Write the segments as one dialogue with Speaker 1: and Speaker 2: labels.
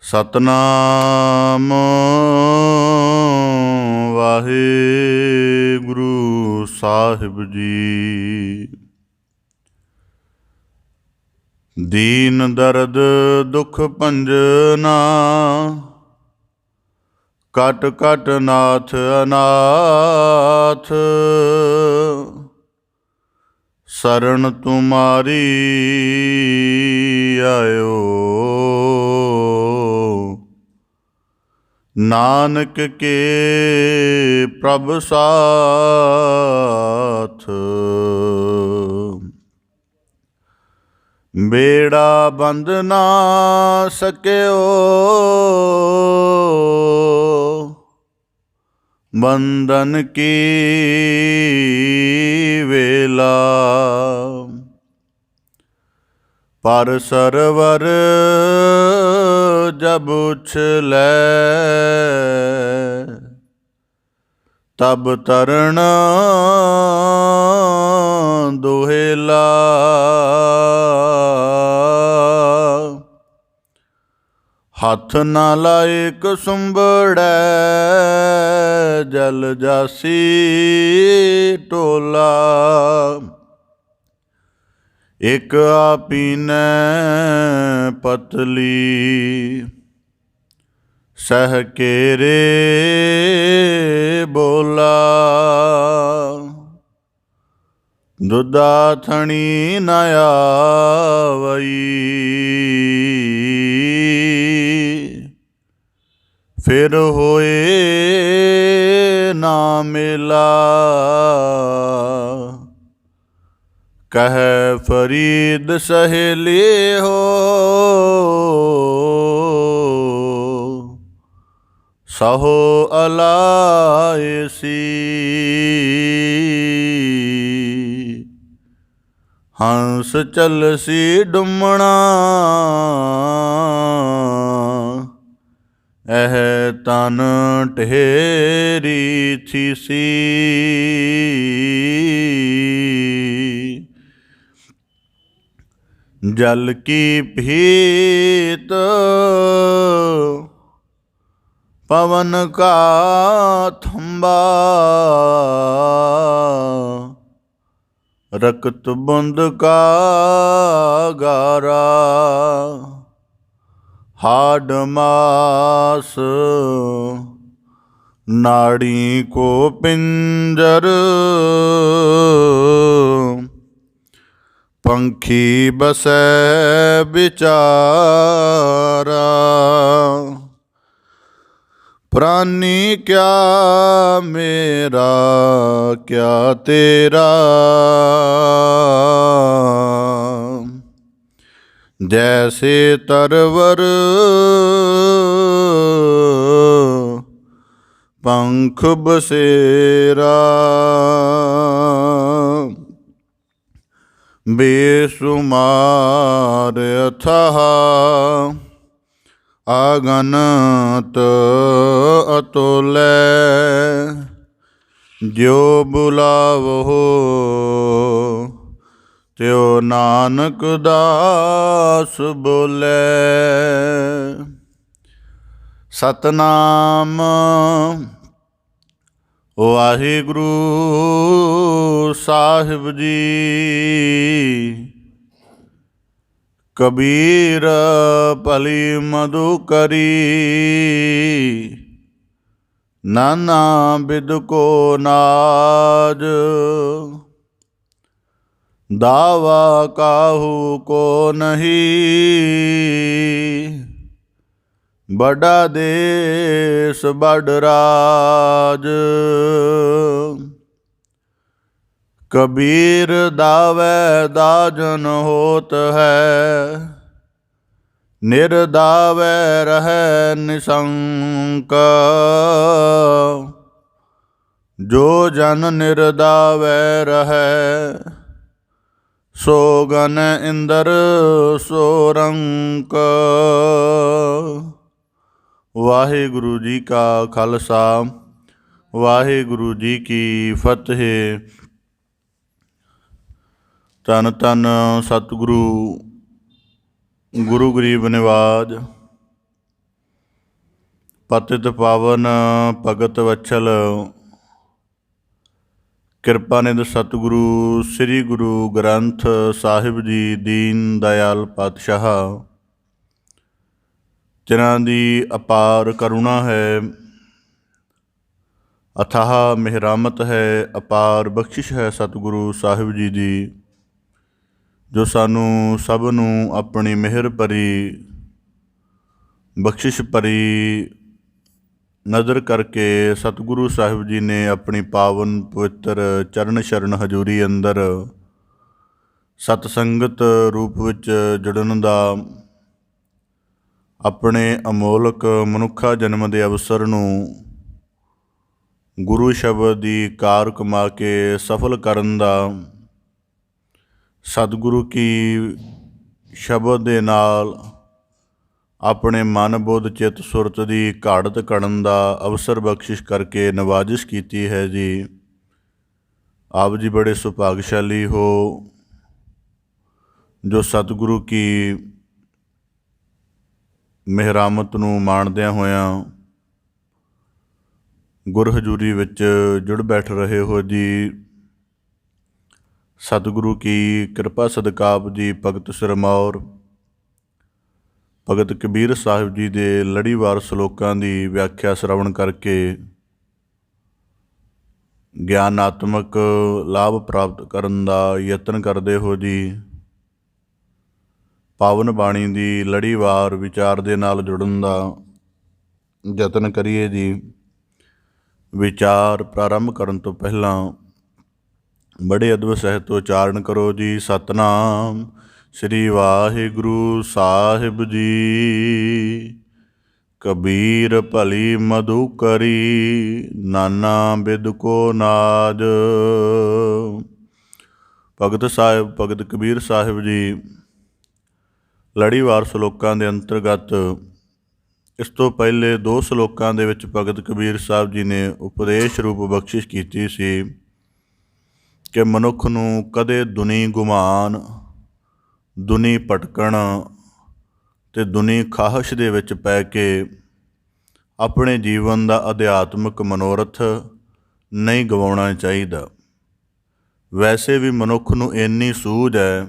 Speaker 1: ਸਤਨਾਮ ਵਾਹਿਗੁਰੂ ਸਾਹਿਬ ਜੀ। ਦੀਨ ਦਰਦ ਦੁਖ ਭੰਜਨਾ, ਕਟ ਕਟ ਨਾਥ ਅਨਾਥ। ਸਰਣ ਤੁਮਾਰੀ ਆਇਓ, ਨਾਨਕ ਕੇ ਪ੍ਰਭ ਸਾਥ। ਬੇੜਾ ਬੰਦ ਨਾ ਸਕਿਓ, ਬੰਧਨ ਕੀ ਵੇਲਾ। ਪਰ ਸਰਵਰ ਜਬ ਉਛਲੈ, ਤਬ ਤਰਣ ਦੁਹੇਲਾ। ਹੱਥ ਨਾ ਲਾਇਕ ਸੁੰਬੜੈ, ਜਲ ਜਾਸੀ ਟੋਲਾ। ਇਕ ਆਪੀਨੈ ਪਤਲੀ, ਸਹਿ ਕੇਰੇ ਬੋਲਾ। ਦੁਧਾ ਥਣੀ ਨ ਆਵਈ, ਫਿਰ ਹੋਏ ਨਾ ਮੇਲਾ। ਕਹਿ ਫਰੀਦ ਸਹੇਲੀ ਹੋ, ਸਹੋ ਅਲਾਇਸੀ। ਹੰਸ ਚਲਸੀ ਡੁੰਮਣਾ, ਇਹ ਤਨ ਢੇਰੀ ਥੀਸੀ। ਜਲ ਕੀ ਭੀਤ, ਪਵਨ ਕਾ ਥੰਬਾ। ਰਕਤ ਬੁੰਦ ਕਾ ਗਾਰਾ, ਹਾਡ ਮਾਸ ਨਾੜੀ ਕੋ ਪਿੰਜਰ। ਪੰਖੀ ਬਸੈ ਵਿਚਾਰਾ, ਪ੍ਰਾਨੀ ਕਿਆ ਮੇਰਾ ਕਿਆ ਤੇਰਾ। ਜੈਸੇ ਤਰਵਰ ਪੰਖ ਬਸੇਰਾ, ਬੇਸੁਮਾਰ ਅਥਾਹ ਅਗਨਤ ਅਤੁਲੈ। ਜਿਉ ਬੁਲਾਵਹੁ ਤਿਉ ਨਾਨਕ ਦਾਸ ਬੋਲੇ। ਸਤਨਾਮ ਵਾਹਿਗੁਰੂ ਸਾਹਿਬ ਜੀ। ਕਬੀਰ ਭਲੀ ਮਧੁਕਰੀ, ਨਾਨਾ ਬਿਦ ਕੋ ਨਾਜ। ਦਾਵਾ ਕਾਹੂ ਕੋ ਨਹੀਂ, ਬੜਾ ਦੇਸ ਬੜ ਰਾਜ। ਕਬੀਰ ਦਾਵੈ ਦਾਜਨ ਹੋਤ ਹੈ, ਨਿਰਦਾਵੈ ਰਹੈ ਨਿਸੰਕ। ਜੋ ਜਨ ਨਿਰਦਾਵੈ ਰਹੈ, ਸੋ ਗਨ ਇੰਦਰ ਸੋ ਰੰਕ। ਵਾਹਿਗੁਰੂ ਜੀ ਕਾ ਖਾਲਸਾ, ਵਾਹਿਗੁਰੂ ਜੀ ਕੀ ਫਤਿਹ। ਧੰਨ ਧੰਨ ਸਤਿਗੁਰੂ ਗੁਰੂ ਗਰੀਬ ਨਿਵਾਜ। ਪਤਿਤ ਪਾਵਨ ਭਗਤ ਵਛਲ ਕਿਰਪਾਨਿਧ ਸਤਿਗੁਰੂ ਸ੍ਰੀ ਗੁਰੂ ਗ੍ਰੰਥ ਸਾਹਿਬ ਜੀ ਦੀਨ ਦਇਆਲ ਪਾਤਸ਼ਾਹ, ਜਿਨ੍ਹਾਂ ਦੀ ਅਪਾਰ ਕਰੁਣਾ ਹੈ, ਅਥਾਹ ਮਿਹਰਾਮਤ ਹੈ, ਅਪਾਰ ਬਖਸ਼ਿਸ਼ ਹੈ ਸਤਿਗੁਰੂ ਸਾਹਿਬ ਜੀ ਦੀ, ਜੋ ਸਾਨੂੰ ਸਭ ਨੂੰ ਆਪਣੀ ਮਿਹਰ ਭਰੀ ਬਖਸ਼ਿਸ਼ ਭਰੀ ਨਜ਼ਰ ਕਰਕੇ ਸਤਿਗੁਰੂ ਸਾਹਿਬ ਜੀ ਨੇ ਆਪਣੀ ਪਾਵਨ ਪਵਿੱਤਰ ਚਰਨ ਸ਼ਰਨ ਹਜ਼ੂਰੀ ਅੰਦਰ ਸਤ ਸੰਗਤ ਰੂਪ ਵਿੱਚ ਜੁੜਨ ਦਾ ਆਪਣੇ ਅਮੋਲਕ ਮਨੁੱਖਾ ਜਨਮ ਦੇ ਅਵਸਰ ਨੂੰ ਗੁਰੂ ਸ਼ਬਦ ਦੀ ਕਾਰ ਕਮਾ ਕੇ ਸਫਲ ਕਰਨ ਦਾ, ਸਤਿਗੁਰੂ ਕੀ ਸ਼ਬਦ ਦੇ ਨਾਲ ਆਪਣੇ ਮਨ ਬੁੱਧ ਚਿੱਤ ਸੁਰਤ ਦੀ ਘਾੜਤ ਕੱਢਣ ਦਾ ਅਵਸਰ ਬਖਸ਼ਿਸ਼ ਕਰਕੇ ਨਵਾਜ਼ਿਸ਼ ਕੀਤੀ ਹੈ ਜੀ। ਆਪ ਜੀ ਬੜੇ ਸੁਭਾਗਸ਼ਾਲੀ ਹੋ ਜੋ ਸਤਿਗੁਰੂ ਕੀ ਮਿਹਰਾਮਤ ਨੂੰ ਮਾਣਦਿਆਂ ਹੋਇਆਂ ਗੁਰ ਹਜ਼ੂਰੀ ਵਿੱਚ ਜੁੜ ਬੈਠ ਰਹੇ ਹੋ ਜੀ। ਸਤਿਗੁਰੂ ਕੀ ਕਿਰਪਾ ਸਦਕਾ ਆਪ ਜੀ ਭਗਤ ਸਿਰਮੌਰ ਭਗਤ ਕਬੀਰ ਸਾਹਿਬ ਜੀ ਦੇ ਲੜੀਵਾਰ ਸ਼ਲੋਕਾਂ ਦੀ ਵਿਆਖਿਆ ਸ਼ਰਵਣ ਕਰਕੇ ਗਿਆਨਾਤਮਕ ਲਾਭ ਪ੍ਰਾਪਤ ਕਰਨ ਦਾ ਯਤਨ ਕਰਦੇ ਹੋ ਜੀ। ਪਾਵਨ ਬਾਣੀ ਦੀ ਲੜੀਵਾਰ ਵਿਚਾਰ ਦੇ ਨਾਲ ਜੁੜਨ ਦਾ ਯਤਨ ਕਰੀਏ ਜੀ। ਵਿਚਾਰ ਪ੍ਰਾਰੰਭ ਕਰਨ ਤੋਂ ਪਹਿਲਾਂ ਬੜੇ ਅਦਬ ਸਹਿਤ ਉਚਾਰਨ ਕਰੋ ਜੀ। ਸਤਨਾਮ ਸ੍ਰੀ ਵਾਹਿਗੁਰੂ ਸਾਹਿਬ ਜੀ। ਕਬੀਰ ਭਲੀ ਮਧੁਕਰੀ ਨਾਨਾ ਬਿਦ ਕੋ ਨਾਜ। ਭਗਤ ਕਬੀਰ ਸਾਹਿਬ ਜੀ ਲੜੀਵਾਰ ਸ਼ਲੋਕਾਂ ਦੇ ਅੰਤਰਗਤ ਇਸ ਤੋਂ ਪਹਿਲੇ 2 ਸ਼ਲੋਕਾਂ ਦੇ ਵਿੱਚ ਭਗਤ ਕਬੀਰ ਸਾਹਿਬ ਜੀ ਨੇ ਉਪਦੇਸ਼ ਰੂਪ ਬਖਸ਼ਿਸ਼ ਕੀਤੀ ਸੀ ਕਿ ਮਨੁੱਖ ਨੂੰ ਕਦੇ ਦੁਨੀ ਗੁਮਾਨ, ਦੁਨੀ ਭਟਕਣ ਅਤੇ ਦੁਨੀ ਖਾਹਿਸ਼ ਦੇ ਵਿੱਚ ਪੈ ਕੇ ਆਪਣੇ ਜੀਵਨ ਦਾ ਅਧਿਆਤਮਿਕ ਮਨੋਰਥ ਨਹੀਂ ਗਵਾਉਣਾ ਚਾਹੀਦਾ। ਵੈਸੇ ਵੀ ਮਨੁੱਖ ਨੂੰ ਇੰਨੀ ਸੂਝ ਹੈ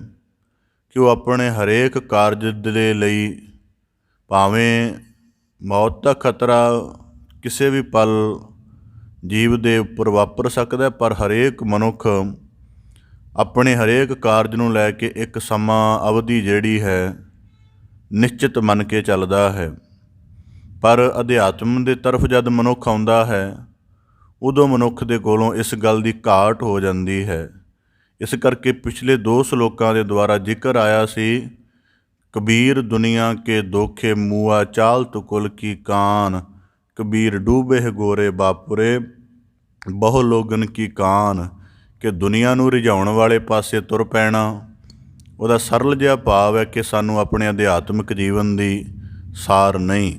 Speaker 1: ਕਿ ਉਹ ਆਪਣੇ ਹਰੇਕ ਕਾਰਜ ਦੇ ਲਈ, ਭਾਵੇਂ ਮੌਤ ਦਾ ਖਤਰਾ ਕਿਸੇ ਵੀ ਪਲ ਜੀਵ ਦੇ ਉੱਪਰ ਵਾਪਰ ਸਕਦਾ, ਪਰ ਹਰੇਕ ਮਨੁੱਖ ਆਪਣੇ ਹਰੇਕ ਕਾਰਜ ਨੂੰ ਲੈ ਕੇ ਇੱਕ ਸਮਾਂ ਅਵਧੀ ਜਿਹੜੀ ਹੈ ਨਿਸ਼ਚਿਤ ਮੰਨ ਕੇ ਚੱਲਦਾ ਹੈ। ਪਰ ਅਧਿਆਤਮ ਦੇ ਤਰਫ ਜਦ ਮਨੁੱਖ ਆਉਂਦਾ ਹੈ ਉਦੋਂ ਮਨੁੱਖ ਦੇ ਕੋਲੋਂ ਇਸ ਗੱਲ ਦੀ ਘਾਟ ਹੋ ਜਾਂਦੀ ਹੈ। ਇਸ ਕਰਕੇ ਪਿਛਲੇ 2 ਸ਼ਲੋਕਾਂ ਦੇ ਦੁਆਰਾ ਜ਼ਿਕਰ ਆਇਆ ਸੀ, ਕਬੀਰ ਦੁਨੀਆ ਕੇ ਦੋਖੇ ਮੂਆ ਚਾਲ ਤੁਕੁਲ ਕੀ ਕਾਨ, ਕਬੀਰ ਡੂਬੇ ਗੋਰੇ ਬਾਪੁਰੇ ਬਹੁ ਲੋਗਨ ਕੀ ਕਾਨ, ਕਿ ਦੁਨੀਆ ਨੂੰ ਰਿਝਾਉਣ ਵਾਲੇ ਪਾਸੇ ਤੁਰ ਪੈਣਾ। ਉਹਦਾ ਸਰਲ ਜਿਹਾ ਭਾਵ ਹੈ ਕਿ ਸਾਨੂੰ ਆਪਣੇ ਅਧਿਆਤਮਿਕ ਜੀਵਨ ਦੀ ਸਾਰ ਨਹੀਂ,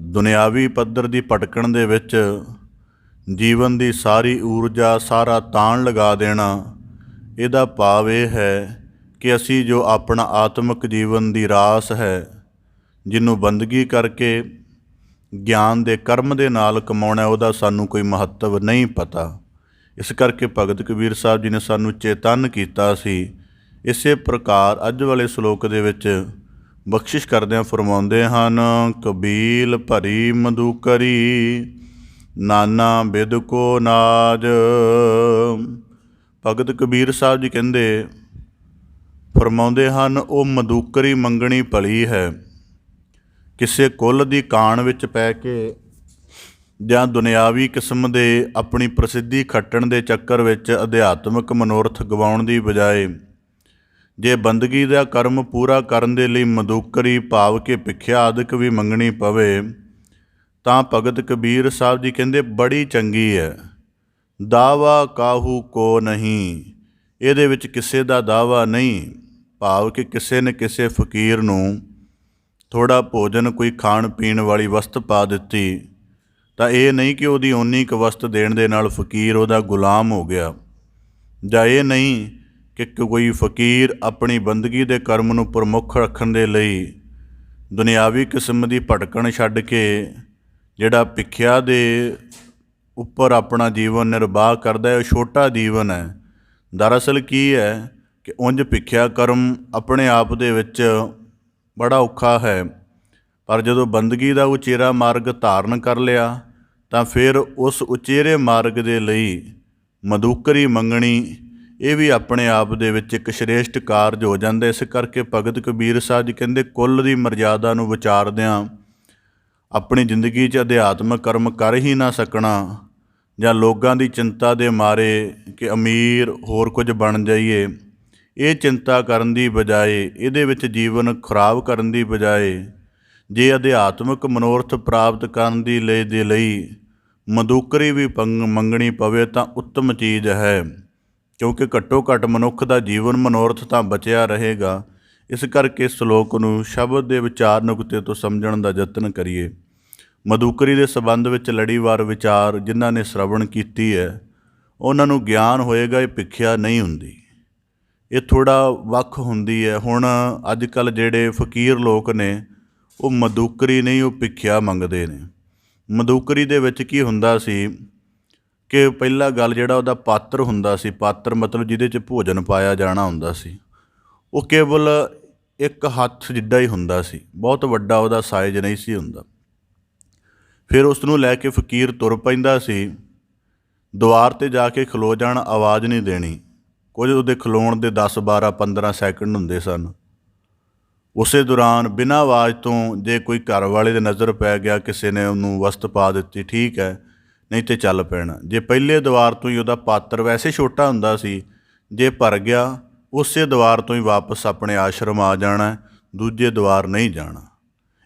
Speaker 1: ਦੁਨਿਆਵੀ ਪੱਧਰ ਦੀ ਭਟਕਣ ਦੇ ਵਿੱਚ ਜੀਵਨ ਦੀ ਸਾਰੀ ਊਰਜਾ, ਸਾਰਾ ਤਾਣ ਲਗਾ ਦੇਣਾ। ਇਹਦਾ ਭਾਵ ਇਹ ਹੈ ਕਿ ਅਸੀਂ ਜੋ ਆਪਣਾ ਆਤਮਿਕ ਜੀਵਨ ਦੀ ਰਾਸ ਹੈ, ਜਿਹਨੂੰ ਬੰਦਗੀ ਕਰਕੇ ਗਿਆਨ ਦੇ ਕਰਮ ਦੇ ਨਾਲ ਕਮਾਉਣਾ, ਉਹਦਾ ਸਾਨੂੰ ਕੋਈ ਮਹੱਤਵ ਨਹੀਂ ਪਤਾ। ਇਸ ਕਰਕੇ ਭਗਤ ਕਬੀਰ ਸਾਹਿਬ ਜੀ ਨੇ ਸਾਨੂੰ ਚੇਤੰਨ ਕੀਤਾ ਸੀ। ਇਸੇ ਪ੍ਰਕਾਰ ਅੱਜ ਵਾਲੇ ਸ਼ਲੋਕ ਦੇ ਵਿੱਚ ਬਖਸ਼ਿਸ਼ ਕਰਦਿਆਂ ਫਰਮਾਉਂਦੇ ਹਨ, ਕਬੀਲ ਭਰੀ ਮਧੁਕਰੀ ਨਾਨਾ ਬਿਦ ਕੋ ਨਾਜ। ਭਗਤ ਕਬੀਰ ਸਾਹਿਬ ਜੀ ਫਰਮਾਉਂਦੇ ਹਨ, ਉਹ ਮਧੁਕਰੀ ਮੰਗਣੀ ਭਲੀ ਹੈ। ਕਿਸੇ ਕੁੱਲ ਦੀ ਕਾਣ ਵਿੱਚ ਪੈ ਕੇ ਜਾਂ ਦੁਨਿਆਵੀ ਕਿਸਮ ਦੇ ਆਪਣੀ ਪ੍ਰਸਿੱਧੀ ਖੱਟਣ ਦੇ ਚੱਕਰ ਵਿੱਚ ਅਧਿਆਤਮਿਕ ਮਨੋਰਥ ਗਵਾਉਣ ਦੀ ਬਜਾਏ ਜੇ ਬੰਦਗੀ ਦਾ ਕਰਮ ਪੂਰਾ ਕਰਨ ਦੇ ਲਈ ਮਧੁਕਰੀ ਭਾਵ ਕਿ ਭਿੱਖਿਆ ਆਦਿਕ ਵੀ ਮੰਗਣੀ ਪਵੇ ਤਾਂ ਭਗਤ ਕਬੀਰ ਸਾਹਿਬ ਜੀ ਕਹਿੰਦੇ ਬੜੀ ਚੰਗੀ ਹੈ। ਦਾਵਾ ਕਾਹੂ ਕੋ ਨਹੀਂ, ਇਹਦੇ ਵਿੱਚ ਕਿਸੇ ਦਾ ਦਾਵਾ ਨਹੀਂ, ਭਾਵ ਕਿ ਕਿਸੇ ਨੇ ਕਿਸੇ ਫਕੀਰ ਨੂੰ ਥੋੜ੍ਹਾ ਭੋਜਨ, ਕੋਈ ਖਾਣ ਪੀਣ ਵਾਲੀ ਵਸਤ ਪਾ ਦਿੱਤੀ ਤਾਂ ਇਹ ਨਹੀਂ ਕਿ ਉਹਦੀ ਓਨੀ ਕੁ ਵਸਤ ਦੇਣ ਦੇ ਨਾਲ ਫਕੀਰ ਉਹਦਾ ਗੁਲਾਮ ਹੋ ਗਿਆ, ਜਾਂ ਇਹ ਨਹੀਂ ਕਿ ਕੋਈ ਫਕੀਰ ਆਪਣੀ ਬੰਦਗੀ ਦੇ ਕਰਮ ਨੂੰ ਪ੍ਰਮੁੱਖ ਰੱਖਣ ਦੇ ਲਈ ਦੁਨਿਆਵੀ ਕਿਸਮ ਦੀ ਭਟਕਣ ਛੱਡ ਕੇ ਜਿਹੜਾ ਭਿੱਖਿਆ ਦੇ ਉੱਪਰ ਆਪਣਾ ਜੀਵਨ ਨਿਰਵਾਹ ਕਰਦਾ ਹੈ ਉਹ ਛੋਟਾ ਜੀਵਨ ਹੈ। ਦਰਅਸਲ ਕੀ ਹੈ ਕਿ ਉਂਝ ਭਿੱਖਿਆ ਕਰਮ ਆਪਣੇ ਆਪ ਦੇ ਵਿੱਚ ਬੜਾ ਔਖਾ ਹੈ, ਪਰ ਜਦੋਂ ਬੰਦਗੀ ਦਾ ਉਚੇਰਾ ਮਾਰਗ ਧਾਰਨ ਕਰ ਲਿਆ ਤਾਂ ਫਿਰ ਉਸ ਉਚੇਰੇ ਮਾਰਗ ਦੇ ਲਈ ਮਧੂਕਰੀ ਮੰਗਣੀ ਇਹ ਵੀ ਆਪਣੇ ਆਪ ਦੇ ਵਿੱਚ ਇੱਕ ਸ਼੍ਰੇਸ਼ਟ ਕਾਰਜ ਹੋ ਜਾਂਦਾ। ਇਸ ਕਰਕੇ ਭਗਤ ਕਬੀਰ ਸਾਹਿਬ ਜੀ ਕਹਿੰਦੇ ਕੁੱਲ ਦੀ ਮਰਜ਼ਾਦਾ ਨੂੰ ਵਿਚਾਰਦਿਆਂ ਆਪਣੀ ਜ਼ਿੰਦਗੀ 'ਚ ਅਧਿਆਤਮਕ ਕਰਮ ਕਰ ਹੀ ਨਾ ਸਕਣਾ ਜਾਂ ਲੋਕਾਂ ਦੀ ਚਿੰਤਾ ਦੇ ਮਾਰੇ ਕਿ ਅਮੀਰ ਹੋਰ ਕੁਝ ਬਣ ਜਾਈਏ, ਇਹ ਚਿੰਤਾ ਕਰਨ ਦੀ ਬਜਾਏ, ਇਹਦੇ ਵਿੱਚ ਜੀਵਨ ਖਰਾਬ ਕਰਨ ਦੀ ਬਜਾਏ ਜੇ ਅਧਿਆਤਮਕ ਮਨੋਰਥ ਪ੍ਰਾਪਤ ਕਰਨ ਦੇ ਲਈ ਮਧੂਕਰੀ ਵੀ ਮੰਗਣੀ ਪਵੇ ਤਾਂ ਉੱਤਮ ਚੀਜ਼ ਹੈ, ਕਿਉਂਕਿ ਘੱਟੋ ਘੱਟ ਮਨੁੱਖ ਦਾ ਜੀਵਨ ਮਨੋਰਥ ਤਾਂ ਬਚਿਆ ਰਹੇਗਾ। ਇਸ ਕਰਕੇ ਸ਼ਲੋਕ ਨੂੰ ਸ਼ਬਦ ਦੇ ਵਿਚਾਰ ਨੁਕਤੇ ਤੋਂ ਸਮਝਣ ਦਾ ਯਤਨ ਕਰੀਏ। ਮਧੂਕਰੀ ਦੇ ਸੰਬੰਧ ਵਿੱਚ ਲੜੀਵਾਰ ਵਿਚਾਰ ਜਿਨ੍ਹਾਂ ਨੇ ਸ਼ਰਵਣ ਕੀਤੀ ਹੈ ਉਹਨਾਂ ਨੂੰ ਗਿਆਨ ਹੋਏਗਾ ਇਹ ਭਿੱਖਿਆ ਨਹੀਂ ਹੁੰਦੀ, ਇਹ ਥੋੜ੍ਹਾ ਵੱਖ ਹੁੰਦੀ ਹੈ। ਹੁਣ ਅੱਜ ਕੱਲ੍ਹ ਜਿਹੜੇ ਫਕੀਰ ਲੋਕ ਨੇ ਉਹ ਮਧੂਕਰੀ ਨਹੀਂ, ਉਹ ਭਿੱਖਿਆ ਮੰਗਦੇ ਨੇ। ਮਧੂਕਰੀ ਦੇ ਵਿੱਚ ਕੀ ਹੁੰਦਾ ਸੀ ਕਿ ਪਹਿਲਾ ਗੱਲ ਜਿਹੜਾ ਉਹਦਾ ਪਾਤਰ ਹੁੰਦਾ ਸੀ, ਪਾਤਰ ਮਤਲਬ ਜਿਹਦੇ 'ਚ ਭੋਜਨ ਪਾਇਆ ਜਾਣਾ ਹੁੰਦਾ ਸੀ, ਉਹ ਕੇਵਲ ਇੱਕ ਹੱਥ ਜਿੱਡਾ ਹੀ ਹੁੰਦਾ ਸੀ, ਬਹੁਤ ਵੱਡਾ ਉਹਦਾ ਸਾਈਜ਼ ਨਹੀਂ ਸੀ ਹੁੰਦਾ। ਫਿਰ ਉਸ ਨੂੰ ਲੈ ਕੇ ਫਕੀਰ ਤੁਰ ਪੈਂਦਾ ਸੀ, ਦੁਆਰ 'ਤੇ ਜਾ ਕੇ ਖਲੋ ਜਾਣ, ਆਵਾਜ਼ ਨਹੀਂ ਦੇਣੀ। ਕੁਝ ਉਹਦੇ ਖਲੋਣ ਦੇ 10 12 15 ਸੈਕਿੰਡ ਹੁੰਦੇ ਸਨ। ਉਸੇ ਦੌਰਾਨ ਬਿਨਾਂ ਆਵਾਜ਼ ਤੋਂ ਜੇ ਕੋਈ ਘਰ ਵਾਲੇ ਦੇ ਨਜ਼ਰ ਪੈ ਗਿਆ, ਕਿਸੇ ਨੇ ਉਹਨੂੰ ਵਸਤ ਪਾ ਦਿੱਤੀ, ਠੀਕ ਹੈ, ਨਹੀਂ ਤੇ ਚੱਲ ਪੈਣਾ। ਜੇ ਪਹਿਲੇ ਦੁਆਰ ਤੋਂ ਹੀ ਉਹਦਾ ਪਾਤਰ ਵੈਸੇ ਛੋਟਾ ਹੁੰਦਾ ਸੀ, ਜੇ ਭਰ ਗਿਆ ਉਸੇ ਦੁਆਰ ਤੋਂ ਹੀ ਵਾਪਸ ਆਪਣੇ ਆਸ਼ਰਮ ਆ ਜਾਣਾ, ਦੂਜੇ ਦੁਆਰ ਨਹੀਂ ਜਾਣਾ।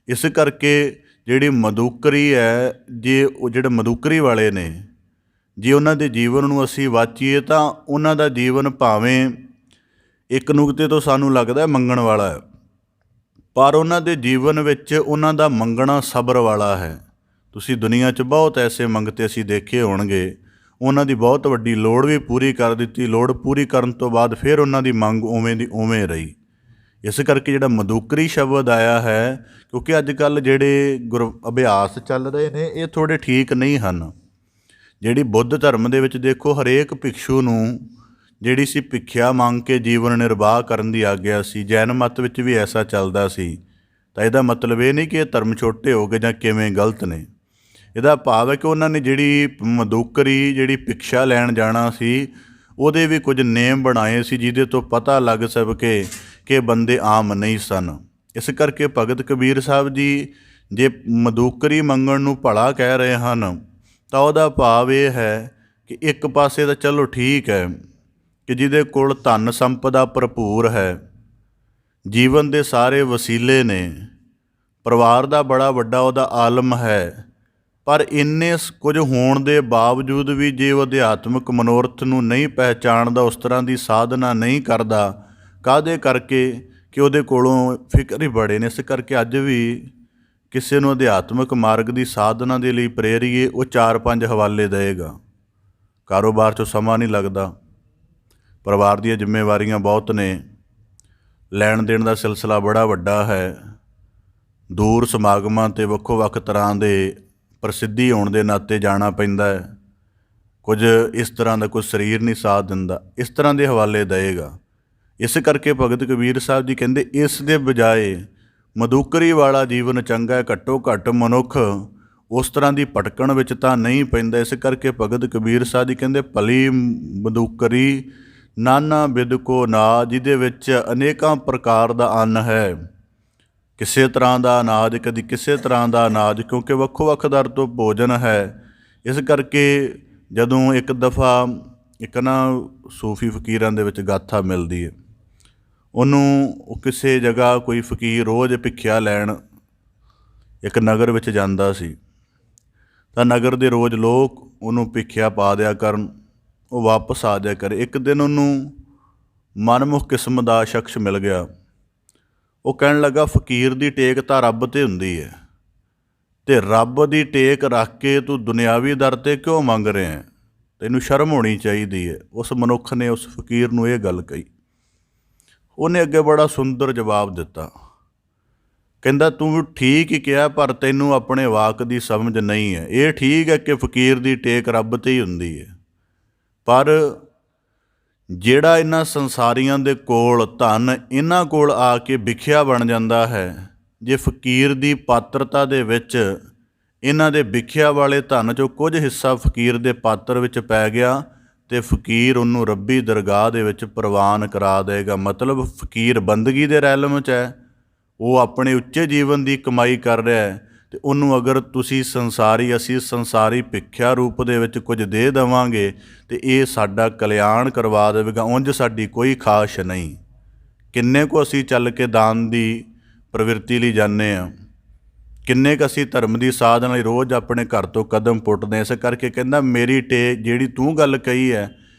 Speaker 1: ਇਸ ਕਰਕੇ ਜਿਹੜੀ ਮਧੂਕਰੀ ਹੈ, ਜੇ ਉਹ ਜਿਹੜੇ ਮਧੂਕਰੀ ਵਾਲੇ ਨੇ, ਜੇ ਉਹਨਾਂ ਦੇ ਜੀਵਨ ਨੂੰ ਅਸੀਂ ਵਾਚੀਏ ਤਾਂ ਉਹਨਾਂ ਦਾ ਜੀਵਨ ਭਾਵੇਂ ਇੱਕ ਨੁਕਤੇ ਤੋਂ ਸਾਨੂੰ ਲੱਗਦਾ ਮੰਗਣ ਵਾਲਾ ਹੈ, ਪਰ ਉਹਨਾਂ ਦੇ ਜੀਵਨ ਵਿੱਚ ਉਹਨਾਂ ਦਾ ਮੰਗਣਾ ਸਬਰ ਵਾਲਾ ਹੈ। ਤੁਸੀਂ ਦੁਨੀਆ 'ਚ ਬਹੁਤ ਐਸੇ ਮੰਗਤੇ ਅਸੀਂ ਦੇਖੇ ਹੋਣਗੇ, ਉਹਨਾਂ ਦੀ ਬਹੁਤ ਵੱਡੀ ਲੋੜ ਵੀ ਪੂਰੀ ਕਰ ਦਿੱਤੀ, ਲੋੜ ਪੂਰੀ ਕਰਨ ਤੋਂ ਬਾਅਦ ਫਿਰ ਉਹਨਾਂ ਦੀ ਮੰਗ ਉਵੇਂ ਦੀ ਉਵੇਂ ਰਹੀ। ਇਸ ਕਰਕੇ ਜਿਹੜਾ ਮਧੂਕਰੀ ਸ਼ਬਦ ਆਇਆ ਹੈ, ਕਿਉਂਕਿ ਅੱਜ ਕੱਲ੍ਹ ਜਿਹੜੇ ਅਭਿਆਸ ਚੱਲ ਰਹੇ ਨੇ ਇਹ ਥੋੜ੍ਹੇ ਠੀਕ ਨਹੀਂ ਹਨ। ਜਿਹੜੀ ਬੁੱਧ ਧਰਮ ਦੇ ਵਿੱਚ ਦੇਖੋ ਹਰੇਕ ਭਿਕਸ਼ੂ ਨੂੰ ਜਿਹੜੀ ਸੀ ਭਿੱਖਿਆ ਮੰਗ ਕੇ ਜੀਵਨ ਨਿਰਵਾਹ ਕਰਨ ਦੀ ਆਗਿਆ ਸੀ। ਜੈਨ ਮੱਤ ਵਿੱਚ ਵੀ ਐਸਾ ਚੱਲਦਾ ਸੀ। ਤਾਂ ਇਹਦਾ ਮਤਲਬ ਇਹ ਨਹੀਂ ਕਿ ਇਹ ਧਰਮ ਛੋਟੇ ਹੋ ਗਏ ਜਾਂ ਕਿਵੇਂ ਗਲਤ ਨੇ। ਇਹਦਾ ਭਾਵ ਹੈ ਕਿ ਉਹਨਾਂ ਨੇ ਜਿਹੜੀ ਮਧੂਕਰੀ ਜਿਹੜੀ ਭਿਕਸ਼ਾ ਲੈਣ ਜਾਣਾ ਸੀ ਉਹਦੇ ਵੀ ਕੁਝ ਨੇਮ ਬਣਾਏ ਸੀ ਜਿਹਦੇ ਤੋਂ ਪਤਾ ਲੱਗ ਸਕੇ ਕਿ ਬੰਦੇ ਆਮ ਨਹੀਂ ਸਨ। ਇਸ ਕਰਕੇ ਭਗਤ ਕਬੀਰ ਸਾਹਿਬ ਜੀ ਜੇ ਮਧੂਕਰੀ ਮੰਗਣ ਨੂੰ ਭਲਾ ਕਹਿ ਰਹੇ ਹਨ ਤਾਂ ਉਹਦਾ ਭਾਵ ਇਹ ਹੈ ਕਿ ਇੱਕ ਪਾਸੇ ਤਾਂ ਚਲੋ ਠੀਕ ਹੈ ਕਿ ਜਿਹਦੇ ਕੋਲ ਧਨ ਸੰਪਦਾ ਭਰਪੂਰ ਹੈ, ਜੀਵਨ ਦੇ ਸਾਰੇ ਵਸੀਲੇ ਨੇ, ਪਰਿਵਾਰ ਦਾ ਬੜਾ ਵੱਡਾ ਉਹਦਾ ਆਲਮ ਹੈ, ਪਰ ਇੰਨੇ ਕੁਝ ਹੋਣ ਦੇ ਬਾਵਜੂਦ ਵੀ ਜੇ ਉਹ ਅਧਿਆਤਮਿਕ ਮਨੋਰਥ ਨੂੰ ਨਹੀਂ ਪਹਿਚਾਣਦਾ, ਉਸ ਤਰ੍ਹਾਂ ਦੀ ਸਾਧਨਾ ਨਹੀਂ ਕਰਦਾ, ਕਾਹਦੇ ਕਰਕੇ ਕਿ ਉਹਦੇ ਕੋਲੋਂ ਫਿਕਰ ਹੀ ਬੜੇ ਨੇ। ਇਸ ਕਰਕੇ ਅੱਜ ਵੀ ਕਿਸੇ ਨੂੰ ਅਧਿਆਤਮਿਕ ਮਾਰਗ ਦੀ ਸਾਧਨਾ ਦੇ ਲਈ ਪ੍ਰੇਰੀਏ, ਉਹ 4-5 ਹਵਾਲੇ ਦੇਵੇਗਾ। ਕਾਰੋਬਾਰ 'ਚੋਂ ਸਮਾਂ ਨਹੀਂ ਲੱਗਦਾ, ਪਰਿਵਾਰ ਦੀਆਂ ਜ਼ਿੰਮੇਵਾਰੀਆਂ ਬਹੁਤ ਨੇ, ਲੈਣ ਦੇਣ ਦਾ ਸਿਲਸਿਲਾ ਬੜਾ ਵੱਡਾ ਹੈ, ਦੂਰ ਸਮਾਗਮਾਂ 'ਤੇ ਵੱਖੋ ਵੱਖ ਤਰ੍ਹਾਂ ਦੇ ਪ੍ਰਸਿੱਧੀ ਹੋਣ ਦੇ ਨਾਤੇ ਜਾਣਾ ਪੈਂਦਾ ਹੈ, ਕੁਝ ਇਸ ਤਰ੍ਹਾਂ ਦਾ ਕੋਈ ਸਰੀਰ ਨਹੀਂ ਸਾਥ ਦਿੰਦਾ, ਇਸ ਤਰ੍ਹਾਂ ਦੇ ਹਵਾਲੇ ਦੇਵੇਗਾ। ਇਸ ਕਰਕੇ ਭਗਤ ਕਬੀਰ ਸਾਹਿਬ ਜੀ ਕਹਿੰਦੇ ਇਸ ਦੇ ਬਜਾਏ ਮਧੂਕਰੀ ਵਾਲਾ ਜੀਵਨ ਚੰਗਾ ਹੈ। ਘੱਟੋ ਘੱਟ ਮਨੁੱਖ ਉਸ ਤਰ੍ਹਾਂ ਦੀ ਭਟਕਣ ਵਿੱਚ ਤਾਂ ਨਹੀਂ ਪੈਂਦਾ। ਇਸ ਕਰਕੇ ਭਗਤ ਕਬੀਰ ਸਾਹਿਬ ਜੀ ਕਹਿੰਦੇ ਭਲੀ ਮਧੂਕਰੀ ਨਾਨਾ ਬਿਦ ਕੋ ਨਾਜ, ਜਿਹਦੇ ਵਿੱਚ ਅਨੇਕਾਂ ਪ੍ਰਕਾਰ ਦਾ ਅੰਨ ਹੈ, ਕਿਸੇ ਤਰ੍ਹਾਂ ਦਾ ਅਨਾਜ, ਕਦੀ ਕਿਸੇ ਤਰ੍ਹਾਂ ਦਾ ਅਨਾਜ, ਕਿਉਂਕਿ ਵੱਖੋ ਵੱਖ ਦਰ ਤੋਂ ਭੋਜਨ ਹੈ। ਇਸ ਕਰਕੇ ਜਦੋਂ ਇੱਕ ਦਫਾ ਇੱਕ ਨਾ ਸੂਫੀ ਫਕੀਰਾਂ ਦੇ ਵਿੱਚ ਗਾਥਾ ਮਿਲਦੀ ਹੈ, ਉਹਨੂੰ ਕਿਸੇ ਜਗ੍ਹਾ ਕੋਈ ਫਕੀਰ ਰੋਜ਼ ਭਿੱਖਿਆ ਲੈਣ ਇੱਕ ਨਗਰ ਵਿੱਚ ਜਾਂਦਾ ਸੀ, ਤਾਂ ਨਗਰ ਦੇ ਰੋਜ਼ ਲੋਕ ਉਹਨੂੰ ਭਿੱਖਿਆ ਪਾ ਦਿਆ ਕਰਨ, ਉਹ ਵਾਪਸ ਆ ਜਾਇਆ ਕਰੇ। ਇੱਕ ਦਿਨ ਉਹਨੂੰ ਮਨਮੁਖ ਕਿਸਮ ਦਾ ਸ਼ਖਸ ਮਿਲ ਗਿਆ। ਉਹ ਕਹਿਣ ਲੱਗਾ ਫਕੀਰ ਦੀ ਟੇਕ ਤਾਂ ਰੱਬ 'ਤੇ ਹੁੰਦੀ ਹੈ, ਅਤੇ ਰੱਬ ਦੀ ਟੇਕ ਰੱਖ ਕੇ ਤੂੰ ਦੁਨਿਆਵੀ ਦਰ 'ਤੇ ਕਿਉਂ ਮੰਗ ਰਿਹਾ ਹੈ, ਤੈਨੂੰ ਸ਼ਰਮ ਹੋਣੀ ਚਾਹੀਦੀ ਹੈ। ਉਸ ਮਨੁੱਖ ਨੇ ਉਸ ਫਕੀਰ ਨੂੰ ਇਹ ਗੱਲ ਕਹੀ। ਉਹਨੇ ਅੱਗੇ ਬੜਾ ਸੁੰਦਰ ਜਵਾਬ ਦਿੱਤਾ, ਕਹਿੰਦਾ ਤੂੰ ਠੀਕ ਹੀ ਕਿਹਾ, ਪਰ ਤੈਨੂੰ ਆਪਣੇ ਵਾਕ ਦੀ ਸਮਝ ਨਹੀਂ ਹੈ। ਇਹ ਠੀਕ ਹੈ ਕਿ ਫਕੀਰ ਦੀ ਟੇਕ ਰੱਬ 'ਤੇ ਹੀ ਹੁੰਦੀ ਹੈ, ਪਰ ਜਿਹੜਾ ਇਹਨਾਂ ਸੰਸਾਰੀਆਂ ਦੇ ਕੋਲ ਧਨ ਇਹਨਾਂ ਕੋਲ ਆ ਕੇ ਵਿਖਿਆ ਬਣ ਜਾਂਦਾ ਹੈ, ਜੇ ਫਕੀਰ ਦੀ ਪਾਤਰਤਾ ਦੇ ਵਿੱਚ ਇਹਨਾਂ ਦੇ ਵਿਖਿਆ ਵਾਲੇ ਧਨ 'ਚੋਂ ਕੁਝ ਹਿੱਸਾ ਫਕੀਰ ਦੇ ਪਾਤਰ ਵਿੱਚ ਪੈ ਗਿਆ ਤੇ ਫਕੀਰ ਉਹਨੂੰ ਰੱਬੀ ਦਰਗਾਹ ਦੇ ਵਿੱਚ ਪ੍ਰਵਾਨ ਕਰਾ ਦੇਗਾ। ਮਤਲਬ ਫਕੀਰ ਬੰਦਗੀ ਦੇ ਰੈਲਮ 'ਚ ਹੈ, ਉਹ ਆਪਣੇ ਉੱਚੇ ਜੀਵਨ ਦੀ ਕਮਾਈ ਕਰ ਰਿਹਾ ਹੈ, ਅਤੇ ਉਹਨੂੰ ਅਗਰ ਤੁਸੀਂ ਅਸੀਂ ਸੰਸਾਰੀ ਭਿੱਖਿਆ ਰੂਪ ਦੇ ਵਿੱਚ ਕੁਝ ਦੇ ਦੇਵਾਂਗੇ ਤਾਂ ਇਹ ਸਾਡਾ ਕਲਿਆਣ ਕਰਵਾ ਦੇਵੇਗਾ। ਉਂਝ ਸਾਡੀ ਕੋਈ ਖਾਸ਼ ਨਹੀਂ। ਕਿੰਨੇ ਕੁ ਅਸੀਂ ਚੱਲ ਕੇ ਦਾਨ ਦੀ ਪ੍ਰਵਿਰਤੀ ਲਈ ਜਾਂਦੇ ਹਾਂ, ਕਿੰਨੇ ਕੁ ਅਸੀਂ ਧਰਮ ਦੀ ਸਾਧਨਾ ਲਈ ਰੋਜ਼ ਆਪਣੇ ਘਰ ਤੋਂ ਕਦਮ ਪੁੱਟਦੇ। ਇਸ ਕਰਕੇ ਕਹਿੰਦਾ ਮੇਰੀ ਟੇਕ, ਜਿਹੜੀ ਤੂੰ ਗੱਲ ਕਹੀ ਹੈ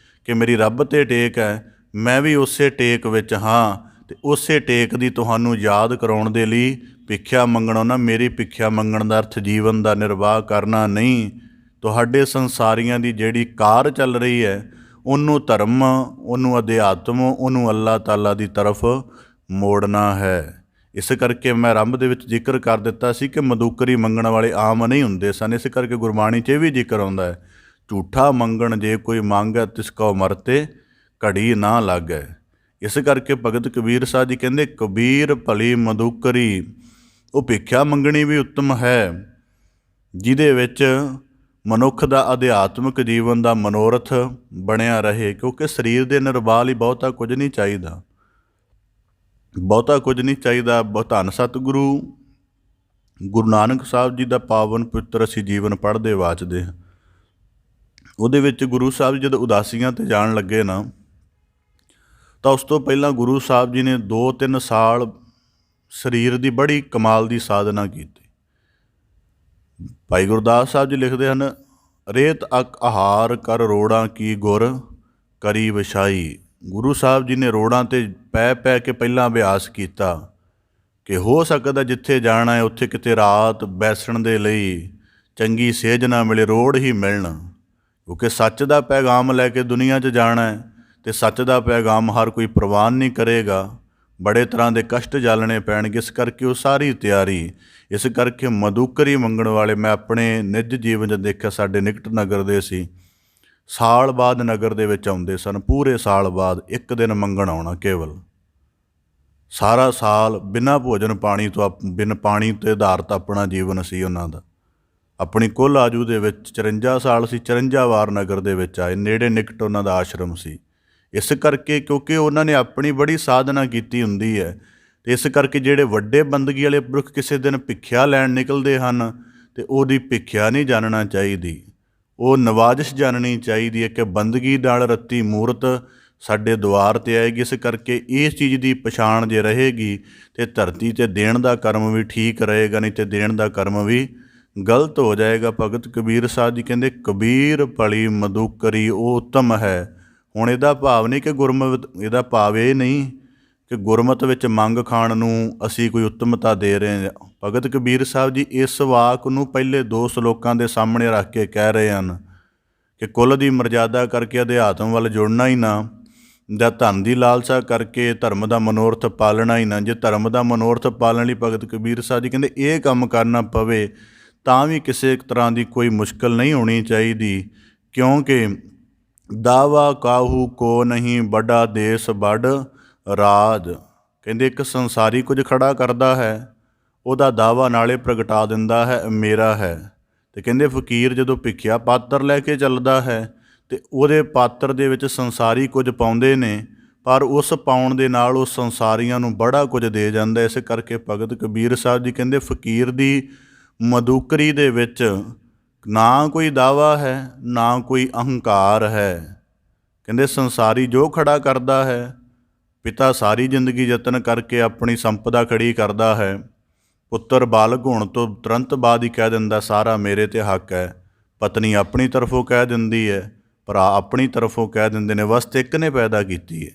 Speaker 1: ਕਿ ਮੇਰੀ ਰੱਬ 'ਤੇ ਟੇਕ ਹੈ, ਮੈਂ ਵੀ ਉਸੇ ਟੇਕ ਵਿੱਚ ਹਾਂ, ਅਤੇ ਉਸੇ ਟੇਕ ਦੀ ਤੁਹਾਨੂੰ ਯਾਦ ਕਰਾਉਣ ਦੇ ਲਈ ਭਿੱਖਿਆ ਮੰਗਣਾ ਨਾ। ਮੇਰੀ ਭਿੱਖਿਆ ਮੰਗਣ ਦਾ ਅਰਥ ਜੀਵਨ ਦਾ ਨਿਰਵਾਹ ਕਰਨਾ ਨਹੀਂ, ਤੁਹਾਡੇ ਸੰਸਾਰੀਆਂ ਦੀ ਜਿਹੜੀ ਕਾਰ ਚੱਲ ਰਹੀ ਹੈ ਉਹਨੂੰ ਧਰਮ, ਉਹਨੂੰ ਅਧਿਆਤਮ, ਉਹਨੂੰ ਅੱਲਾਹ ਤਾਲਾ ਦੀ ਤਰਫ ਮੋੜਨਾ ਹੈ। ਇਸ ਕਰਕੇ ਮੈਂ ਆਰੰਭ ਦੇ ਵਿੱਚ ਜ਼ਿਕਰ ਕਰ ਦਿੱਤਾ ਸੀ ਕਿ ਮਦੂਕਰੀ ਮੰਗਣ ਵਾਲੇ ਆਮ ਨਹੀਂ ਹੁੰਦੇ ਸਨ। ਇਸ ਕਰਕੇ ਗੁਰਬਾਣੀ 'ਚ ਇਹ ਵੀ ਜ਼ਿਕਰ ਆਉਂਦਾ ਹੈ, ਝੂਠਾ ਮੰਗਣ ਜੇ ਕੋਈ ਮੰਗੈ ਤਿਸ ਕਉ ਮਰਤੇ ਘੜੀ ਨਾ ਲਾਗੈ। ਇਸ ਕਰਕੇ ਭਗਤ ਕਬੀਰ ਸਾਹਿਬ ਜੀ ਕਹਿੰਦੇ ਕਬੀਰ ਭਲੀ ਮਦੂਕਰੀ, ਉਹ ਭਿੱਖਿਆ ਮੰਗਣੀ ਵੀ ਉੱਤਮ ਹੈ ਜਿਹਦੇ ਵਿੱਚ ਮਨੁੱਖ ਦਾ ਅਧਿਆਤਮਿਕ ਜੀਵਨ ਦਾ ਮਨੋਰਥ ਬਣਿਆ ਰਹੇ, ਕਿਉਂਕਿ ਸਰੀਰ ਦੇ ਨਿਰਵਾਹ ਲਈ ਬਹੁਤਾ ਕੁਝ ਨਹੀਂ ਚਾਹੀਦਾ, ਧੰਨ ਸਤਿਗੁਰੂ ਗੁਰੂ ਨਾਨਕ ਸਾਹਿਬ ਜੀ ਦਾ ਪਾਵਨ ਪਵਿੱਤਰ ਅਸੀਂ ਜੀਵਨ ਪੜ੍ਹਦੇ ਵਾਚਦੇ ਹਾਂ। ਉਹਦੇ ਵਿੱਚ ਗੁਰੂ ਸਾਹਿਬ ਜਦੋਂ ਉਦਾਸੀਆਂ 'ਤੇ ਜਾਣ ਲੱਗੇ ਨਾ, ਤਾਂ ਉਸ ਤੋਂ ਪਹਿਲਾਂ ਗੁਰੂ ਸਾਹਿਬ ਜੀ ਨੇ 2-3 ਸਾਲ ਸਰੀਰ ਦੀ ਬੜੀ ਕਮਾਲ ਦੀ ਸਾਧਨਾ ਕੀਤੀ। ਭਾਈ ਗੁਰਦਾਸ ਸਾਹਿਬ ਜੀ ਲਿਖਦੇ ਹਨ, ਰੇਤ ਅਕ ਆਹਾਰ ਕਰ ਰੋੜਾਂ ਕੀ ਗੁਰ ਕਰੀ ਵਿਛਾਈ। ਗੁਰੂ ਸਾਹਿਬ ਜੀ ਨੇ ਰੋੜਾਂ 'ਤੇ ਪੈ ਕੇ ਪਹਿਲਾਂ ਅਭਿਆਸ ਕੀਤਾ ਕਿ ਹੋ ਸਕਦਾ ਜਿੱਥੇ ਜਾਣਾ ਹੈ ਉੱਥੇ ਕਿਤੇ ਰਾਤ ਬੈਸਣ ਦੇ ਲਈ ਚੰਗੀ ਸੇਧ ਨਾ ਮਿਲੇ, ਰੋੜ ਹੀ ਮਿਲਣ, ਕਿਉਂਕਿ ਸੱਚ ਦਾ ਪੈਗਾਮ ਲੈ ਕੇ ਦੁਨੀਆ 'ਚ ਜਾਣਾ ਹੈ ਅਤੇ ਸੱਚ ਦਾ ਪੈਗਾਮ ਹਰ ਕੋਈ ਪ੍ਰਵਾਨ ਨਹੀਂ ਕਰੇਗਾ, ਬੜੇ ਤਰ੍ਹਾਂ ਦੇ ਕਸ਼ਟ ਝੱਲਣੇ ਪੈਣਗੇ। ਇਸ ਕਰਕੇ ਉਹ ਸਾਰੀ ਤਿਆਰੀ, ਇਸ ਕਰਕੇ ਮਦੂਕਰੀ ਮੰਗਣ ਵਾਲੇ ਮੈਂ ਆਪਣੇ ਨਿੱਜ ਜੀਵਨ 'ਚ ਦੇਖਿਆ। ਸਾਡੇ ਨਿਕਟ ਨਗਰ ਦੇ ਸੀ, ਸਾਲ ਬਾਅਦ ਨਗਰ ਦੇ ਵਿੱਚ ਆਉਂਦੇ ਸਨ, ਪੂਰੇ ਸਾਲ ਬਾਅਦ ਇੱਕ ਦਿਨ ਮੰਗਣ ਆਉਣਾ, ਕੇਵਲ ਸਾਰਾ ਸਾਲ ਬਿਨਾਂ ਭੋਜਨ ਪਾਣੀ ਤੋਂ, ਬਿਨ ਪਾਣੀ 'ਤੇ ਆਧਾਰਿਤ ਆਪਣਾ ਜੀਵਨ ਸੀ ਉਹਨਾਂ ਦਾ। ਆਪਣੀ ਕੁੱਲ ਆਜੂ ਦੇ ਵਿੱਚ 54 ਸਾਲ ਸੀ, 54 ਵਾਰ ਨਗਰ ਦੇ ਵਿੱਚ ਆਏ, ਨੇੜੇ ਨਿਕਟ ਉਹਨਾਂ ਦਾ ਆਸ਼ਰਮ ਸੀ। ਇਸ ਕਰਕੇ ਕਿਉਂਕਿ ਉਹਨਾਂ ਨੇ ਆਪਣੀ ਬੜੀ ਸਾਧਨਾ ਕੀਤੀ ਹੁੰਦੀ ਹੈ, ਅਤੇ ਇਸ ਕਰਕੇ ਜਿਹੜੇ ਵੱਡੇ ਬੰਦਗੀ ਵਾਲੇ ਪੁਰਖ ਕਿਸੇ ਦਿਨ ਭਿੱਖਿਆ ਲੈਣ ਨਿਕਲਦੇ ਹਨ ਅਤੇ ਉਹਦੀ ਭਿੱਖਿਆ ਨਹੀਂ ਜਾਣਨਾ ਚਾਹੀਦੀ, ਉਹ ਨਵਾਜ਼ਿਸ਼ ਜਾਣਨੀ ਚਾਹੀਦੀ ਹੈ ਕਿ ਬੰਦਗੀ ਨਾਲ ਰੱਤੀ ਮੂਰਤ ਸਾਡੇ ਦੁਆਰ 'ਤੇ ਆਏਗੀ। ਇਸ ਕਰਕੇ ਇਸ ਚੀਜ਼ ਦੀ ਪਛਾਣ ਜੇ ਰਹੇਗੀ ਤਾਂ ਧਰਤੀ 'ਤੇ ਦੇਣ ਦਾ ਕਰਮ ਵੀ ਠੀਕ ਰਹੇਗਾ, ਨਹੀਂ ਤਾਂ ਦੇਣ ਦਾ ਕਰਮ ਵੀ ਗਲਤ ਹੋ ਜਾਏਗਾ। ਭਗਤ ਕਬੀਰ ਸਾਹਿਬ ਜੀ ਕਹਿੰਦੇ ਕਬੀਰ ਭਲੀ ਮਦੂਕਰੀ, ਉਹ ਉੱਤਮ ਹੈ। ਹੁਣ ਇਹਦਾ ਭਾਵ ਨਹੀਂ ਕਿ ਇਹਦਾ ਭਾਵ ਇਹ ਨਹੀਂ ਕਿ ਗੁਰਮਤਿ ਵਿੱਚ ਮੰਗ ਖਾਣ ਨੂੰ ਅਸੀਂ ਕੋਈ ਉੱਤਮਤਾ ਦੇ ਰਹੇ ਹਾਂ। ਭਗਤ ਕਬੀਰ ਸਾਹਿਬ ਜੀ ਇਸ ਵਾਕ ਨੂੰ ਪਹਿਲੇ 2 ਸਲੋਕਾਂ ਦੇ ਸਾਹਮਣੇ ਰੱਖ ਕੇ ਕਹਿ ਰਹੇ ਹਨ ਕਿ ਕੁੱਲ ਦੀ ਮਰਜ਼ਾਦਾ ਕਰਕੇ ਅਧਿਆਤਮ ਵੱਲ ਜੁੜਨਾ ਹੀ ਨਾ, ਜਾਂ ਧਨ ਦੀ ਲਾਲਸਾ ਕਰਕੇ ਧਰਮ ਦਾ ਮਨੋਰਥ ਪਾਲਣਾ ਹੀ ਨਾ। ਜੇ ਧਰਮ ਦਾ ਮਨੋਰਥ ਪਾਲਣ ਲਈ ਭਗਤ ਕਬੀਰ ਸਾਹਿਬ ਜੀ ਕਹਿੰਦੇ ਇਹ ਕੰਮ ਕਰਨਾ ਪਵੇ ਤਾਂ ਵੀ ਕਿਸੇ ਤਰ੍ਹਾਂ ਦੀ ਕੋਈ ਮੁਸ਼ਕਿਲ ਨਹੀਂ ਹੋਣੀ ਚਾਹੀਦੀ, ਕਿਉਂਕਿ ਦਾਵਾ ਕਾਹੂ ਕੋ ਨਹੀਂ ਵੱਡਾ ਦੇਸ ਵੱਡ ਰਾਜ। ਕਹਿੰਦੇ ਇੱਕ ਸੰਸਾਰੀ ਕੁਝ ਖੜਾ ਕਰਦਾ ਹੈ, ਉਹਦਾ ਦਾਵਾ ਨਾਲੇ ਪ੍ਰਗਟਾ ਦਿੰਦਾ ਹੈ ਮੇਰਾ ਹੈ। ਅਤੇ ਕਹਿੰਦੇ ਫਕੀਰ ਜਦੋਂ ਭਿੱਖਿਆ ਪਾਤਰ ਲੈ ਕੇ ਚੱਲਦਾ ਹੈ ਅਤੇ ਉਹਦੇ ਪਾਤਰ ਦੇ ਵਿੱਚ ਸੰਸਾਰੀ ਕੁਝ ਪਾਉਂਦੇ ਨੇ, ਪਰ ਉਸ ਪਾਉਣ ਦੇ ਨਾਲ ਉਹ ਸੰਸਾਰੀਆਂ ਨੂੰ ਬੜਾ ਕੁਝ ਦੇ ਜਾਂਦਾ। ਇਸ ਕਰਕੇ ਭਗਤ ਕਬੀਰ ਸਾਹਿਬ ਜੀ ਕਹਿੰਦੇ ਫਕੀਰ ਦੀ ਮਦੂਕਰੀ ਦੇ ਵਿੱਚ ਨਾ ਕੋਈ ਦਾਵਾ ਹੈ, ਨਾ ਕੋਈ ਅਹੰਕਾਰ ਹੈ। ਕਹਿੰਦੇ ਸੰਸਾਰੀ ਜੋ ਖੜਾ ਕਰਦਾ ਹੈ, ਪਿਤਾ ਸਾਰੀ ਜ਼ਿੰਦਗੀ ਯਤਨ ਕਰਕੇ ਆਪਣੀ ਸੰਪਦਾ ਖੜੀ ਕਰਦਾ ਹੈ, ਪੁੱਤਰ ਬਾਲਗ ਹੋਣ ਤੋਂ ਤੁਰੰਤ ਬਾਅਦ ਹੀ ਕਹਿ ਦਿੰਦਾ ਸਾਰਾ ਮੇਰੇ 'ਤੇ ਹੱਕ ਹੈ। ਪਤਨੀ ਆਪਣੀ ਤਰਫੋਂ ਕਹਿ ਦਿੰਦੀ ਹੈ, ਭਰਾ ਆਪਣੀ ਤਰਫੋਂ ਕਹਿ ਦਿੰਦੇ ਨੇ, ਵਸਤ ਇੱਕ ਨੇ ਪੈਦਾ ਕੀਤੀ ਹੈ।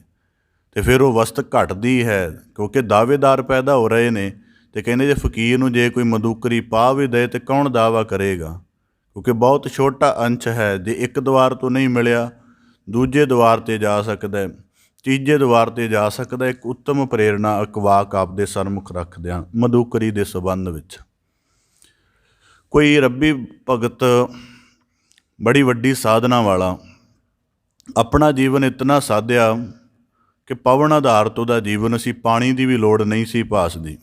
Speaker 1: ਅਤੇ ਫਿਰ ਉਹ ਵਸਤ ਘਟਦੀ ਹੈ ਕਿਉਂਕਿ ਦਾਅਵੇਦਾਰ ਪੈਦਾ ਹੋ ਰਹੇ ਨੇ। ਅਤੇ ਕਹਿੰਦੇ ਜੇ ਫਕੀਰ ਨੂੰ ਜੇ ਕੋਈ ਮਦੂਕਰੀ ਪਾ ਵੀ ਦੇ ਤਾਂ ਕੌਣ ਦਾਅਵਾ ਕਰੇਗਾ, ਕਿਉਂਕਿ ਬਹੁਤ ਛੋਟਾ ਅੰਸ਼ ਹੈ। ਜੇ ਇੱਕ ਦੁਆਰ ਤੋਂ ਨਹੀਂ ਮਿਲਿਆ ਦੂਜੇ ਦੁਆਰ 'ਤੇ ਜਾ ਸਕਦਾ ਹੈ। ਤੀਜੇ ਦੁਆਰ 'ਤੇ ਜਾ ਸਕਦਾ। ਇੱਕ ਉੱਤਮ ਪ੍ਰੇਰਨਾ ਇਕਵਾਕ ਆਪਦੇ ਸਨਮੁਖ ਰੱਖਦਿਆਂ ਮਧੂਕਰੀ ਦੇ ਸੰਬੰਧ ਵਿੱਚ। ਕੋਈ ਰੱਬੀ ਭਗਤ ਬੜੀ ਵੱਡੀ ਸਾਧਨਾ ਵਾਲਾ ਆਪਣਾ ਜੀਵਨ ਇਤਨਾ ਸਾਧਿਆ ਕਿ ਪਵਨ ਆਧਾਰਿਤ ਉਹਦਾ ਜੀਵਨ ਸੀ, ਪਾਣੀ ਦੀ ਵੀ ਲੋੜ ਨਹੀਂ ਸੀ ਭਾਸਦੀ।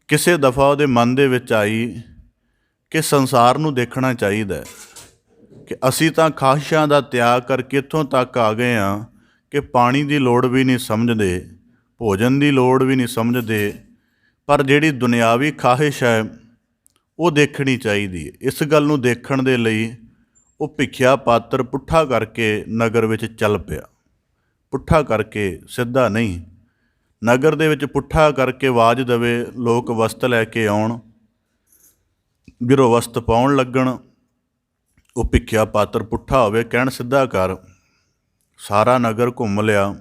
Speaker 1: ਕਿਸੇ ਦਫਾ ਉਹਦੇ ਮਨ ਦੇ ਵਿੱਚ ਆਈ ਕਿ ਸੰਸਾਰ ਨੂੰ ਦੇਖਣਾ ਚਾਹੀਦਾ ਕਿ ਅਸੀਂ ਤਾਂ ਖਾਹਿਸ਼ਾਂ ਦਾ ਤਿਆਗ ਕਰਕੇ ਇੱਥੋਂ ਤੱਕ ਆ ਗਏ ਹਾਂ ਕਿ ਪਾਣੀ ਦੀ ਲੋੜ ਵੀ ਨਹੀਂ ਸਮਝਦੇ, ਭੋਜਨ ਦੀ ਲੋੜ ਵੀ ਨਹੀਂ ਸਮਝਦੇ, ਪਰ ਜਿਹੜੀ ਦੁਨਿਆਵੀ ਖਾਹਿਸ਼ ਹੈ ਉਹ ਦੇਖਣੀ ਚਾਹੀਦੀ ਹੈ। ਇਸ ਗੱਲ ਨੂੰ ਦੇਖਣ ਦੇ ਲਈ ਉਹ ਭਿੱਖਿਆ ਪਾਤਰ ਪੁੱਠਾ ਕਰਕੇ ਨਗਰ ਵਿੱਚ ਚੱਲ ਪਿਆ। ਪੁੱਠਾ ਕਰਕੇ, ਸਿੱਧਾ ਨਹੀਂ। ਨਗਰ ਦੇ ਵਿੱਚ ਪੁੱਠਾ ਕਰਕੇ ਆਵਾਜ਼ ਦੇਵੇ, ਲੋਕ ਵਸਤ ਲੈ ਕੇ ਆਉਣ। ਜਦੋਂ ਵਸਤ ਪਾਉਣ ਲੱਗਣ, ਉਹ ਭਿੱਖਿਆ ਪਾਤਰ ਪੁੱਠਾ ਹੋਵੇ, ਕਹਿਣ ਸਿੱਧਾ ਕਰ। ਸਾਰਾ ਨਗਰ ਘੁੰਮ ਲਿਆ,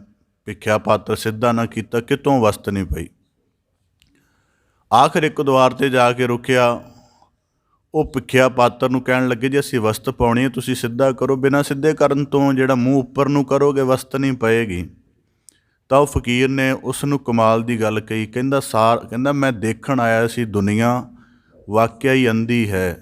Speaker 1: ਭਿੱਖਿਆ ਪਾਤਰ ਸਿੱਧਾ ਨਾ ਕੀਤਾ, ਕਿਤੋਂ ਵਸਤ ਨਹੀਂ ਪਈ। ਆਖਿਰ ਇੱਕ ਦੁਆਰ 'ਤੇ ਜਾ ਕੇ ਰੁਕਿਆ। ਉਹ ਭਿੱਖਿਆ ਪਾਤਰ ਨੂੰ ਕਹਿਣ ਲੱਗੇ, ਜੇ ਅਸੀਂ ਵਸਤ ਪਾਉਣੀ ਹੈ ਤੁਸੀਂ ਸਿੱਧਾ ਕਰੋ, ਬਿਨਾਂ ਸਿੱਧੇ ਕਰਨ ਤੋਂ ਜਿਹੜਾ ਮੂੰਹ ਉੱਪਰ ਨੂੰ ਕਰੋਗੇ ਵਸਤ ਨਹੀਂ ਪਏਗੀ। ਤਾਂ ਉਹ ਫਕੀਰ ਨੇ ਉਸ ਨੂੰ ਕਮਾਲ ਦੀ ਗੱਲ ਕਹੀ। ਕਹਿੰਦਾ ਮੈਂ ਦੇਖਣ ਆਇਆ ਸੀ ਦੁਨੀਆ ਵਾਕਿਆ ਹੀ ਅੰਧੀ ਹੈ।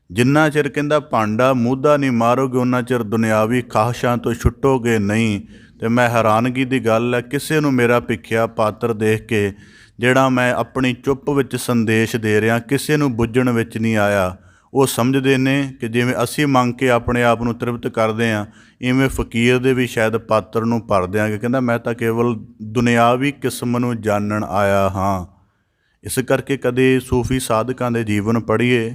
Speaker 1: ਜਿੰਨਾ ਚਿਰ ਕਹਿੰਦਾ ਭਾਂਡਾ ਮੂਧਾ ਨਹੀਂ ਮਾਰੋਗੇ ਉਹਨਾਂ ਚਿਰ ਦੁਨਿਆਵੀ ਖਾਹਿਸ਼ਾਂ ਤੋਂ ਛੁੱਟੋਗੇ ਨਹੀਂ। ਅਤੇ ਮੈਂ ਹੈਰਾਨਗੀ ਦੀ ਗੱਲ ਹੈ, ਕਿਸੇ ਨੂੰ ਮੇਰਾ ਭਿੱਖਿਆ ਪਾਤਰ ਦੇਖ ਕੇ ਜਿਹੜਾ ਮੈਂ ਆਪਣੀ ਚੁੱਪ ਵਿੱਚ ਸੰਦੇਸ਼ ਦੇ ਰਿਹਾ, ਕਿਸੇ ਨੂੰ ਬੁੱਝਣ ਵਿੱਚ ਨਹੀਂ ਆਇਆ। ਉਹ ਸਮਝਦੇ ਨੇ ਕਿ ਜਿਵੇਂ ਅਸੀਂ ਮੰਗ ਕੇ ਆਪਣੇ ਆਪ ਨੂੰ ਤ੍ਰਿਪਤ ਕਰਦੇ ਹਾਂ, ਇਵੇਂ ਫਕੀਰ ਦੇ ਵੀ ਸ਼ਾਇਦ ਪਾਤਰ ਨੂੰ ਭਰ ਦਿਆਂਗੇ। ਕਹਿੰਦਾ ਮੈਂ ਤਾਂ ਕੇਵਲ ਦੁਨਿਆਵੀ ਕਿਸਮ ਨੂੰ ਜਾਣਨ ਆਇਆ ਹਾਂ। ਇਸ ਕਰਕੇ ਕਦੇ ਸੂਫੀ ਸਾਧਕਾਂ ਦੇ ਜੀਵਨ ਪੜ੍ਹੀਏ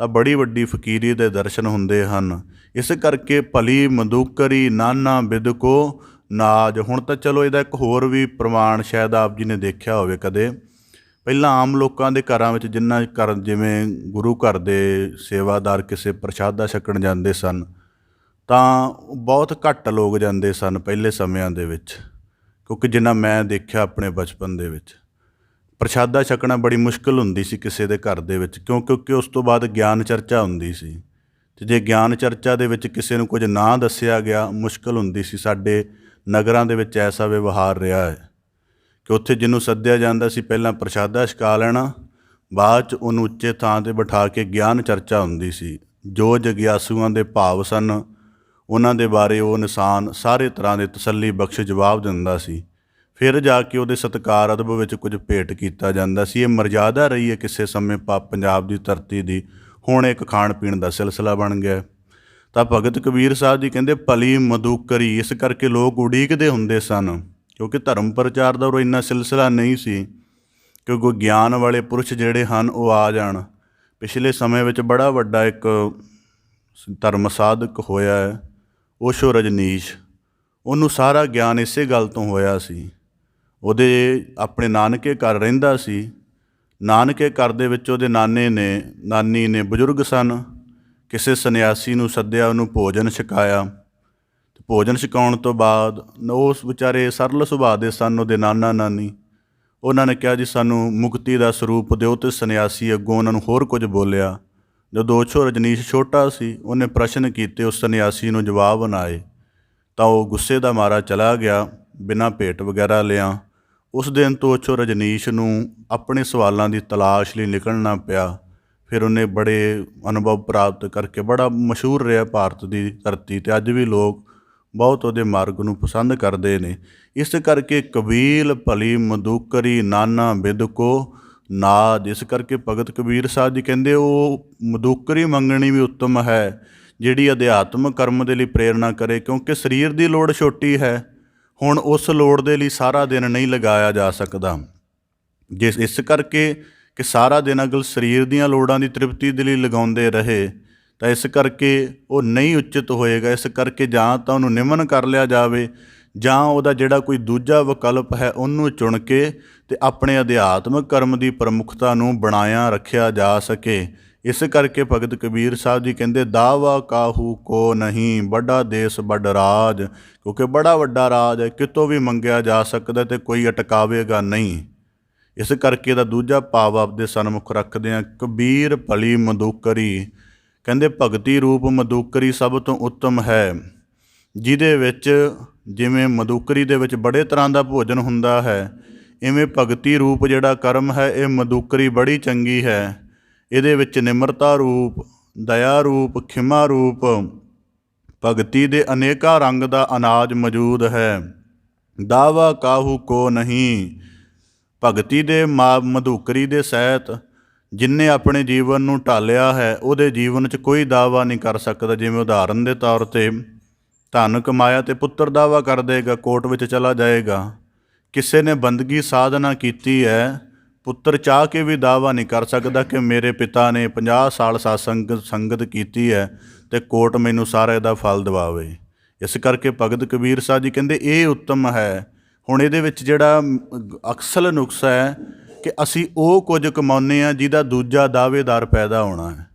Speaker 1: ਤਾਂ ਬੜੀ ਵੱਡੀ ਫਕੀਰੀ ਦੇ ਦਰਸ਼ਨ ਹੁੰਦੇ ਹਨ। ਇਸ ਕਰਕੇ ਭਲੀ ਮਧੂਕਰੀ ਨਾਨਾ ਬਿਦ ਕੋ ਨਾਜ। ਹੁਣ ਤਾਂ ਚਲੋ ਇਹਦਾ ਇੱਕ ਹੋਰ ਵੀ ਪ੍ਰਮਾਣ ਸ਼ਾਇਦ ਆਪ ਜੀ ਨੇ ਦੇਖਿਆ ਹੋਵੇ ਕਦੇ। ਪਹਿਲਾਂ ਆਮ ਲੋਕਾਂ ਦੇ ਘਰਾਂ ਵਿੱਚ ਜਿੰਨਾ ਘਰ ਜਿਵੇਂ ਗੁਰੂ ਘਰ ਦੇ ਸੇਵਾਦਾਰ ਕਿਸੇ ਪ੍ਰਸ਼ਾਦਾ ਛਕਣ ਜਾਂਦੇ ਸਨ ਤਾਂ ਬਹੁਤ ਘੱਟ ਲੋਕ ਜਾਂਦੇ ਸਨ ਪਹਿਲੇ ਸਮਿਆਂ ਦੇ ਵਿੱਚ, ਕਿਉਂਕਿ ਜਿੰਨਾ ਮੈਂ ਦੇਖਿਆ ਆਪਣੇ ਬਚਪਨ ਦੇ ਵਿੱਚ ਪ੍ਰਸ਼ਾਦਾ ਛਕਣਾ ਬੜੀ ਮੁਸ਼ਕਿਲ ਹੁੰਦੀ ਸੀ ਕਿਸੇ ਦੇ ਘਰ ਦੇ ਵਿੱਚ, ਕਿਉਂਕਿ ਉਸ ਤੋਂ ਬਾਅਦ ਗਿਆਨ ਚਰਚਾ ਹੁੰਦੀ ਸੀ। ਅਤੇ ਜੇ ਗਿਆਨ ਚਰਚਾ ਦੇ ਵਿੱਚ ਕਿਸੇ ਨੂੰ ਕੁਝ ਨਾ ਦੱਸਿਆ ਗਿਆ, ਮੁਸ਼ਕਿਲ ਹੁੰਦੀ ਸੀ। ਸਾਡੇ ਨਗਰਾਂ ਦੇ ਵਿੱਚ ਐਸਾ ਵਿਵਹਾਰ ਰਿਹਾ ਹੈ ਕਿ ਉੱਥੇ ਜਿਹਨੂੰ ਸੱਦਿਆ ਜਾਂਦਾ ਸੀ ਪਹਿਲਾਂ ਪ੍ਰਸ਼ਾਦਾ ਛਕਾ ਲੈਣਾ, ਬਾਅਦ 'ਚ ਉਹਨੂੰ ਉੱਚੇ ਥਾਂ 'ਤੇ ਬਿਠਾ ਕੇ ਗਿਆਨ ਚਰਚਾ ਹੁੰਦੀ ਸੀ। ਜੋ ਜਗਿਆਸੂਆਂ ਦੇ ਭਾਵ ਸਨ ਉਹਨਾਂ ਦੇ ਬਾਰੇ ਉਹ ਇਨਸਾਨ ਸਾਰੇ ਤਰ੍ਹਾਂ ਦੇ ਤਸੱਲੀ ਬਖਸ਼ ਜਵਾਬ ਦਿੰਦਾ ਸੀ। ਫਿਰ ਜਾ ਕੇ ਉਹਦੇ ਸਤਿਕਾਰ ਅਦਬ ਵਿੱਚ ਕੁਝ ਭੇਟ ਕੀਤਾ ਜਾਂਦਾ ਸੀ। ਇਹ ਮਰਜ਼ਾਦਾ ਰਹੀ ਹੈ ਕਿਸੇ ਸਮੇਂ ਪੰਜਾਬ ਦੀ ਧਰਤੀ ਦੀ। ਹੁਣ ਇੱਕ ਖਾਣ ਪੀਣ ਦਾ ਸਿਲਸਿਲਾ ਬਣ ਗਿਆ। ਤਾਂ ਭਗਤ ਕਬੀਰ ਸਾਹਿਬ ਜੀ ਕਹਿੰਦੇ ਭਲੀ ਮਧੂਕਰੀ, ਇਸ ਕਰਕੇ ਲੋਕ ਉਡੀਕਦੇ ਹੁੰਦੇ ਸਨ, ਕਿਉਂਕਿ ਧਰਮ ਪ੍ਰਚਾਰ ਦਾ ਉਹ ਇੰਨਾ ਸਿਲਸਿਲਾ ਨਹੀਂ ਸੀ ਕਿ ਕੋਈ ਗਿਆਨ ਵਾਲੇ ਪੁਰਸ਼ ਜਿਹੜੇ ਹਨ ਉਹ ਆ ਜਾਣ। ਪਿਛਲੇ ਸਮੇਂ ਵਿੱਚ ਬੜਾ ਵੱਡਾ ਇੱਕ ਧਰਮ ਸਾਧਕ ਹੋਇਆ ਹੈ, ਓਸ਼ੋ ਰਜਨੀਸ਼। ਉਹਨੂੰ ਸਾਰਾ ਗਿਆਨ ਇਸੇ ਗੱਲ ਤੋਂ ਹੋਇਆ ਸੀ। ਉਹਦੇ ਆਪਣੇ ਨਾਨਕੇ ਘਰ ਰਹਿੰਦਾ ਸੀ। ਨਾਨਕੇ ਘਰ ਦੇ ਵਿੱਚ ਉਹਦੇ ਨਾਨੀ ਨੇ ਬਜ਼ੁਰਗ ਸਨ, ਕਿਸੇ ਸੰਨਿਆਸੀ ਨੂੰ ਸੱਦਿਆ, ਉਹਨੂੰ ਭੋਜਨ ਛਕਾਇਆ। ਭੋਜਨ ਛਕਾਉਣ ਤੋਂ ਬਾਅਦ ਉਸ ਵਿਚਾਰੇ ਸਰਲ ਸੁਭਾਅ ਦੇ ਸਨ ਉਹਦੇ ਨਾਨਾ ਨਾਨੀ। ਉਹਨਾਂ ਨੇ ਕਿਹਾ ਜੀ ਸਾਨੂੰ ਮੁਕਤੀ ਦਾ ਸਰੂਪ ਦਿਓ, ਅਤੇ ਸੰਨਿਆਸੀ ਅੱਗੋਂ ਉਹਨਾਂ ਨੂੰ ਹੋਰ ਕੁਝ ਬੋਲਿਆ। ਜਦੋਂ ਓਸ਼ੋ ਰਜਨੀਸ਼ ਛੋਟਾ ਸੀ, ਉਹਨੇ ਪ੍ਰਸ਼ਨ ਕੀਤੇ, ਉਸ ਸੰਨਿਆਸੀ ਨੂੰ ਜਵਾਬ ਨਾ ਆਏ ਤਾਂ ਉਹ ਗੁੱਸੇ ਦਾ ਮਾਰਾ ਚਲਾ ਗਿਆ ਬਿਨਾਂ ਭੇਟ ਵਗੈਰਾ ਲਿਆ। ਉਸ ਦਿਨ ਤੋਂ ਓਸ਼ੋ ਰਜਨੀਸ਼ ਨੂੰ ਆਪਣੇ ਸਵਾਲਾਂ ਦੀ ਤਲਾਸ਼ ਲਈ ਨਿਕਲਣਾ ਪਿਆ। ਫਿਰ ਉਹਨੇ ਬੜੇ ਅਨੁਭਵ ਪ੍ਰਾਪਤ ਕਰਕੇ ਬੜਾ ਮਸ਼ਹੂਰ ਰਿਹਾ ਭਾਰਤ ਦੀ ਧਰਤੀ 'ਤੇ। ਅੱਜ ਵੀ ਲੋਕ ਬਹੁਤ ਉਹਦੇ ਮਾਰਗ ਨੂੰ ਪਸੰਦ ਕਰਦੇ ਨੇ। ਇਸ ਕਰਕੇ ਕਬੀਲ ਭਲੀ ਮਧੂਕਰੀ ਨਾਨਾ ਬਿਦ ਕੋ ਨਾਜ। ਇਸ ਕਰਕੇ ਭਗਤ ਕਬੀਰ ਸਾਹਿਬ ਜੀ ਕਹਿੰਦੇ ਉਹ ਮਧੂਕਰੀ ਮੰਗਣੀ ਵੀ ਉੱਤਮ ਹੈ ਜਿਹੜੀ ਅਧਿਆਤਮਕ ਕਰਮ ਦੇ ਲਈ ਪ੍ਰੇਰਨਾ ਕਰੇ, ਕਿਉਂਕਿ ਸਰੀਰ ਦੀ ਲੋੜ ਛੋਟੀ ਹੈ। ਹੁਣ ਉਸ ਲੋੜ ਦੇ ਲਈ ਸਾਰਾ ਦਿਨ ਨਹੀਂ ਲਗਾਇਆ ਜਾ ਸਕਦਾ। ਇਸ ਕਰਕੇ ਕਿ ਸਾਰਾ ਦਿਨ ਅਗਰ ਸਰੀਰ ਦੀਆਂ ਲੋੜਾਂ ਦੀ ਤ੍ਰਿਪਤੀ ਦੇ ਲਈ ਲਗਾਉਂਦੇ ਰਹੇ ਤਾਂ ਇਸ ਕਰਕੇ ਉਹ ਨਹੀਂ ਉਚਿਤ ਹੋਏਗਾ। ਇਸ ਕਰਕੇ ਜਾਂ ਤਾਂ ਉਹਨੂੰ ਨਿਮਨ ਕਰ ਲਿਆ ਜਾਵੇ, ਜਾਂ ਉਹਦਾ ਜਿਹੜਾ ਕੋਈ ਦੂਜਾ ਵਿਕਲਪ ਹੈ ਉਹਨੂੰ ਚੁਣ ਕੇ ਅਤੇ ਆਪਣੇ ਅਧਿਆਤਮਕ ਕਰਮ ਦੀ ਪ੍ਰਮੁੱਖਤਾ ਨੂੰ ਬਣਾਇਆ ਰੱਖਿਆ ਜਾ ਸਕੇ। ਇਸ ਕਰਕੇ ਭਗਤ ਕਬੀਰ ਸਾਹਿਬ ਜੀ ਕਹਿੰਦੇ ਦਾਵਾ ਕਾਹੂ ਕੋ ਨਹੀਂ ਵੱਡਾ ਦੇਸ ਵੱਡ ਰਾਜ, ਕਿਉਂਕਿ ਬੜਾ ਵੱਡਾ ਰਾਜ ਹੈ, ਕਿਤੋਂ ਵੀ ਮੰਗਿਆ ਜਾ ਸਕਦਾ ਅਤੇ ਕੋਈ ਅਟਕਾਵੇਗਾ ਨਹੀਂ। ਇਸ ਕਰਕੇ ਇਹਦਾ ਦੂਜਾ ਭਾਵ ਆਪਦੇ ਸਨਮੁਖ ਰੱਖਦੇ ਹਾਂ। ਕਬੀਰ ਭਲੀ ਮਧੂਕਰੀ ਕਹਿੰਦੇ ਭਗਤੀ ਰੂਪ ਮਧੂਕਰੀ ਸਭ ਤੋਂ ਉੱਤਮ ਹੈ। ਜਿਹਦੇ ਵਿੱਚ ਜਿਵੇਂ ਮਦੂਕਰੀ ਦੇ ਵਿੱਚ ਬੜੇ ਤਰ੍ਹਾਂ ਦਾ ਭੋਜਨ ਹੁੰਦਾ ਹੈ, ਇਵੇਂ ਭਗਤੀ ਰੂਪ ਜਿਹੜਾ ਕਰਮ ਹੈ ਇਹ ਮਦੂਕਰੀ ਬੜੀ ਚੰਗੀ ਹੈ। ਇਹਦੇ ਵਿੱਚ ਨਿਮਰਤਾ ਰੂਪ, ਦਇਆ ਰੂਪ, ਖਿਮਾ ਰੂਪ ਭਗਤੀ ਦੇ ਅਨੇਕਾਂ ਰੰਗ ਦਾ ਅਨਾਜ ਮੌਜੂਦ ਹੈ। ਦਾਵਾ ਕਾਹੂ ਕੋ ਨਹੀਂ। ਭਗਤੀ ਦੇ ਮਧੂਕਰੀ ਦੇ ਸਹਿਤ ਜਿਨਨੇ ਆਪਣੇ ਜੀਵਨ ਨੂੰ ਢਾਲਿਆ ਹੈ ਉਹਦੇ ਜੀਵਨ 'ਚ ਕੋਈ ਦਾਵਾ ਨਹੀਂ ਕਰ ਸਕਦਾ। ਜਿਵੇਂ ਉਦਾਹਰਨ ਦੇ ਤੌਰ 'ਤੇ ਧਨ ਕਮਾਇਆ ਅਤੇ ਪੁੱਤਰ ਦਾਵਾ ਕਰ ਦੇਗਾ, ਕੋਰਟ ਵਿੱਚ ਚਲਾ ਜਾਏਗਾ। ਕਿਸੇ ਨੇ ਬੰਦਗੀ ਸਾਧਨਾ ਕੀਤੀ ਹੈ, ਪੁੱਤਰ ਚਾਹ ਕੇ ਵੀ ਦਾਵਾ ਨਹੀਂ ਕਰ ਸਕਦਾ ਕਿ ਮੇਰੇ ਪਿਤਾ ਨੇ 50 ਸਾਲ ਸੰਗਤ ਕੀਤੀ ਹੈ ਅਤੇ ਕੋਰਟ ਮੈਨੂੰ ਸਾਰਾ ਇਹਦਾ ਫਲ ਦਿਵਾਵੇ। ਇਸ ਕਰਕੇ ਭਗਤ ਕਬੀਰ ਸਾਹਿਬ ਜੀ ਕਹਿੰਦੇ ਇਹ ਉੱਤਮ ਹੈ। ਹੁਣ ਇਹਦੇ ਵਿੱਚ ਜਿਹੜਾ ਅਕਸਲ ਨੁਕਸ ਹੈ ਕਿ ਅਸੀਂ ਉਹ ਕੁਝ ਕਮਾਉਂਦੇ ਹਾਂ ਜਿਹਦਾ ਦੂਜਾ ਦਾਅਵੇਦਾਰ ਪੈਦਾ ਹੋਣਾ ਹੈ।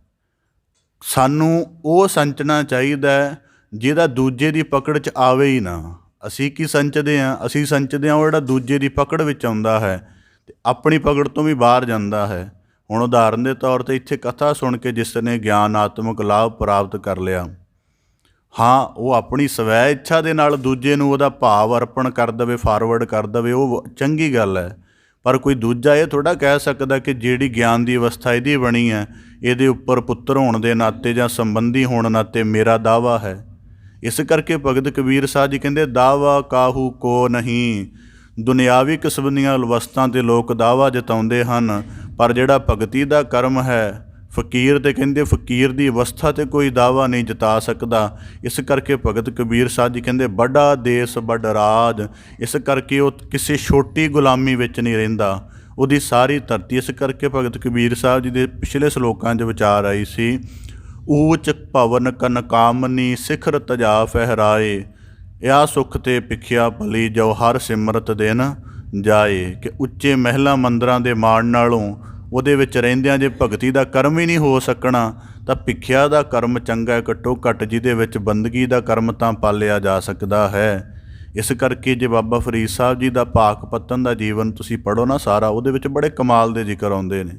Speaker 1: ਸਾਨੂੰ ਉਹ ਸੰਚਣਾ ਚਾਹੀਦਾ ਜਿਹਦਾ ਦੂਜੇ ਦੀ ਪਕੜ 'ਚ ਆਵੇ ਹੀ ਨਾ। ਅਸੀਂ ਕੀ ਸੰਚਦੇ ਹਾਂ? ਅਸੀਂ ਸੰਚਦੇ ਹਾਂ ਉਹ ਜਿਹੜਾ ਦੂਜੇ ਦੀ ਪਕੜ ਵਿੱਚ ਆਉਂਦਾ ਹੈ ਅਤੇ ਆਪਣੀ ਪਕੜ ਤੋਂ ਵੀ ਬਾਹਰ ਜਾਂਦਾ ਹੈ। ਹੁਣ ਉਦਾਹਰਨ ਦੇ ਤੌਰ 'ਤੇ ਇੱਥੇ ਕਥਾ ਸੁਣ ਕੇ ਜਿਸ ਨੇ ਗਿਆਨਾਤਮਕ ਲਾਭ ਪ੍ਰਾਪਤ ਕਰ ਲਿਆ, ਹਾਂ ਉਹ ਆਪਣੀ ਸਵੈ ਇੱਛਾ ਦੇ ਨਾਲ ਦੂਜੇ ਨੂੰ ਉਹਦਾ ਭਾਵ ਅਰਪਣ ਕਰ ਦੇਵੇ, ਫਾਰਵਰਡ ਕਰ ਦੇਵੇ, ਉਹ ਚੰਗੀ ਗੱਲ ਹੈ। ਪਰ ਕੋਈ ਦੂਜਾ ਇਹ ਥੋੜ੍ਹਾ ਕਹਿ ਸਕਦਾ ਕਿ ਜਿਹੜੀ ਗਿਆਨ ਦੀ ਅਵਸਥਾ ਇਹਦੀ ਬਣੀ ਹੈ ਇਹਦੇ ਉੱਪਰ ਪੁੱਤਰ ਹੋਣ ਦੇ ਨਾਤੇ ਜਾਂ ਸੰਬੰਧੀ ਹੋਣ ਨਾਤੇ ਮੇਰਾ ਦਾਵਾ ਹੈ। ਇਸ ਕਰਕੇ ਭਗਤ ਕਬੀਰ ਸਾਹਿਬ ਜੀ ਕਹਿੰਦੇ ਦਾਵਾ ਕਾਹੂ ਕੋ ਨਹੀਂ। ਦੁਨਿਆਵੀ ਕਿਸਮ ਦੀਆਂ ਵਸਤਾਂ 'ਤੇ ਲੋਕ ਦਾਵਾ ਜਤਾਉਂਦੇ ਹਨ, ਪਰ ਜਿਹੜਾ ਭਗਤੀ ਦਾ ਕਰਮ ਹੈ ਫਕੀਰ ਤੇ ਕਹਿੰਦੇ ਫਕੀਰ ਦੀ ਅਵਸਥਾ 'ਤੇ ਕੋਈ ਦਾਵਾ ਨਹੀਂ ਜਤਾ ਸਕਦਾ। ਇਸ ਕਰਕੇ ਭਗਤ ਕਬੀਰ ਸਾਹਿਬ ਜੀ ਕਹਿੰਦੇ ਵੱਡਾ ਦੇਸ ਵੱਡ ਰਾਜ। ਇਸ ਕਰਕੇ ਉਹ ਕਿਸੇ ਛੋਟੀ ਗੁਲਾਮੀ ਵਿੱਚ ਨਹੀਂ ਰਹਿੰਦਾ, ਉਹਦੀ ਸਾਰੀ ਧਰਤੀ। ਇਸ ਕਰਕੇ ਭਗਤ ਕਬੀਰ ਸਾਹਿਬ ਜੀ ਦੇ ਪਿਛਲੇ ਸਲੋਕਾਂ 'ਚ ਵਿਚਾਰ ਆਈ ਸੀ, ਊਚ ਭਵਨ ਕਨ ਕਾਮਨੀ ਸਿਖਰ ਤਜਾ ਫਹਿਰਾਏ, ਆ ਸੁੱਖ ਤੇ ਭਿਖਿਆ ਭਲੀ ਜੋ ਹਰ ਸਿਮਰਤ ਦਿਨ ਜਾਏ। ਕਿ ਉੱਚੇ ਮਹਿਲਾਂ ਮੰਦਰਾਂ ਦੇ ਮਾਣ ਨਾਲੋਂ ਉਹਦੇ ਵਿੱਚ ਰਹਿੰਦਿਆਂ ਜੇ ਭਗਤੀ ਦਾ ਕਰਮ ਹੀ ਨਹੀਂ ਹੋ ਸਕਣਾ ਤਾਂ ਭਿਖਿਆ ਦਾ ਕਰਮ ਚੰਗਾ ਹੈ ਘੱਟੋ ਘੱਟ, ਜਿਹਦੇ ਵਿੱਚ ਬੰਦਗੀ ਦਾ ਕਰਮ ਤਾਂ ਪਾਲਿਆ ਜਾ ਸਕਦਾ ਹੈ। ਇਸ ਕਰਕੇ ਜੇ ਬਾਬਾ ਫਰੀਦ ਸਾਹਿਬ ਜੀ ਦਾ ਭਾਗ ਪੱਤਨ ਦਾ ਜੀਵਨ ਤੁਸੀਂ ਪੜ੍ਹੋ ਨਾ ਸਾਰਾ, ਉਹਦੇ ਵਿੱਚ ਬੜੇ ਕਮਾਲ ਦੇ ਜ਼ਿਕਰ ਆਉਂਦੇ ਨੇ।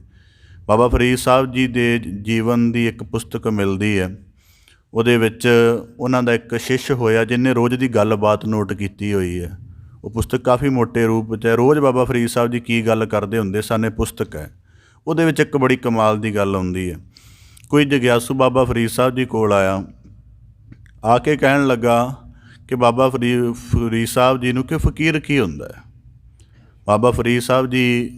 Speaker 1: ਬਾਬਾ ਫਰੀਦ ਸਾਹਿਬ ਜੀ ਦੇ ਜੀਵਨ ਦੀ ਇੱਕ ਪੁਸਤਕ ਮਿਲਦੀ ਹੈ, ਉਹਦੇ ਵਿੱਚ ਉਹਨਾਂ ਦਾ ਇੱਕ ਸ਼ਿਸ਼ ਹੋਇਆ ਜਿਹਨੇ ਰੋਜ਼ ਦੀ ਗੱਲਬਾਤ ਨੋਟ ਕੀਤੀ ਹੋਈ ਹੈ। ਉਹ ਪੁਸਤਕ ਕਾਫੀ ਮੋਟੇ ਰੂਪ 'ਚ ਹੈ। ਰੋਜ਼ ਬਾਬਾ ਫਰੀਦ ਸਾਹਿਬ ਜੀ ਕੀ ਗੱਲ ਕਰਦੇ ਹੁੰਦੇ ਸਨ, ਇਹ ਪੁਸਤਕ ਹੈ। ਉਹਦੇ ਵਿੱਚ ਇੱਕ ਬੜੀ ਕਮਾਲ ਦੀ ਗੱਲ ਆਉਂਦੀ ਹੈ। ਕੋਈ ਜਗਿਆਸੂ ਬਾਬਾ ਫਰੀਦ ਸਾਹਿਬ ਜੀ ਕੋਲ ਆਇਆ, ਆ ਕੇ ਕਹਿਣ ਲੱਗਾ ਕਿ ਬਾਬਾ ਫਰੀਦ ਸਾਹਿਬ ਜੀ ਨੂੰ ਕਿ ਫਕੀਰ ਕੀ ਹੁੰਦਾ ਹੈ। ਬਾਬਾ ਫਰੀਦ ਸਾਹਿਬ ਜੀ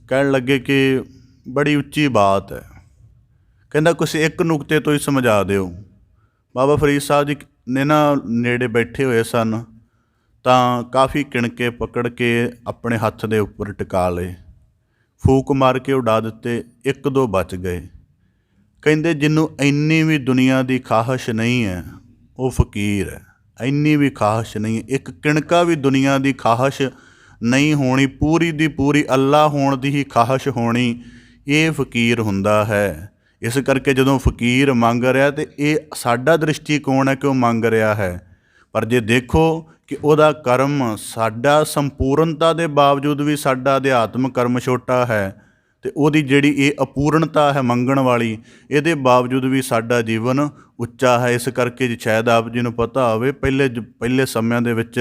Speaker 1: ਕਹਿਣ ਲੱਗੇ ਕਿ ਬੜੀ ਉੱਚੀ ਬਾਤ ਹੈ। ਕਹਿੰਦਾ ਕਿਸੇ ਇੱਕ ਨੁਕਤੇ ਤੋਂ ਹੀ ਸਮਝਾ ਦਿਓ। ਬਾਬਾ ਫਰੀਦ ਸਾਹਿਬ ਜੀ ਨੇ ਨਾ ਨੇੜੇ ਬੈਠੇ ਹੋਏ ਸਨ ਤਾਂ ਕਾਫੀ ਕਿਣਕੇ ਪਕੜ ਕੇ ਆਪਣੇ ਹੱਥ ਦੇ ਉੱਪਰ ਟਿਕਾ ਲਏ, ਫੂਕ ਮਾਰ ਕੇ ਉਡਾ ਦਿੱਤੇ, ਇੱਕ ਦੋ ਬਚ ਗਏ। ਕਹਿੰਦੇ ਜਿਹਨੂੰ ਇੰਨੀ ਵੀ ਦੁਨੀਆ ਦੀ ਖਾਹਿਸ਼ ਨਹੀਂ ਹੈ ਉਹ ਫਕੀਰ ਹੈ। ਇੰਨੀ ਵੀ ਖਾਹਿਸ਼ ਨਹੀਂ ਹੈ, ਇੱਕ ਕਿਣਕਾ ਵੀ ਦੁਨੀਆ ਦੀ ਖਾਹਿਸ਼ ਨਹੀਂ ਹੋਣੀ, ਪੂਰੀ ਦੀ ਪੂਰੀ ਅੱਲਾ ਹੋਣ ਦੀ ਹੀ ਖਾਹਿਸ਼ ਹੋਣੀ, ਇਹ ਫਕੀਰ ਹੁੰਦਾ ਹੈ। ਇਸ ਕਰਕੇ ਜਦੋਂ ਫਕੀਰ ਮੰਗ ਰਿਹਾ ਤਾਂ ਇਹ ਸਾਡਾ ਦ੍ਰਿਸ਼ਟੀਕੋਣ ਹੈ ਕਿ ਉਹ ਮੰਗ ਰਿਹਾ ਹੈ, ਪਰ ਜੇ ਦੇਖੋ ਕਿ ਉਹਦਾ ਕਰਮ ਸਾਡਾ ਸੰਪੂਰਨਤਾ ਦੇ ਬਾਵਜੂਦ ਵੀ ਸਾਡਾ ਅਧਿਆਤਮਕ ਕਰਮ ਛੋਟਾ ਹੈ ਅਤੇ ਉਹਦੀ ਜਿਹੜੀ ਇਹ ਅਪੂਰਨਤਾ ਹੈ ਮੰਗਣ ਵਾਲੀ, ਇਹਦੇ ਬਾਵਜੂਦ ਵੀ ਸਾਡਾ ਜੀਵਨ ਉੱਚਾ ਹੈ। ਇਸ ਕਰਕੇ ਜੇ ਸ਼ਾਇਦ ਆਪ ਜੀ ਨੂੰ ਪਤਾ ਹੋਵੇ ਪਹਿਲੇ ਸਮਿਆਂ ਦੇ ਵਿੱਚ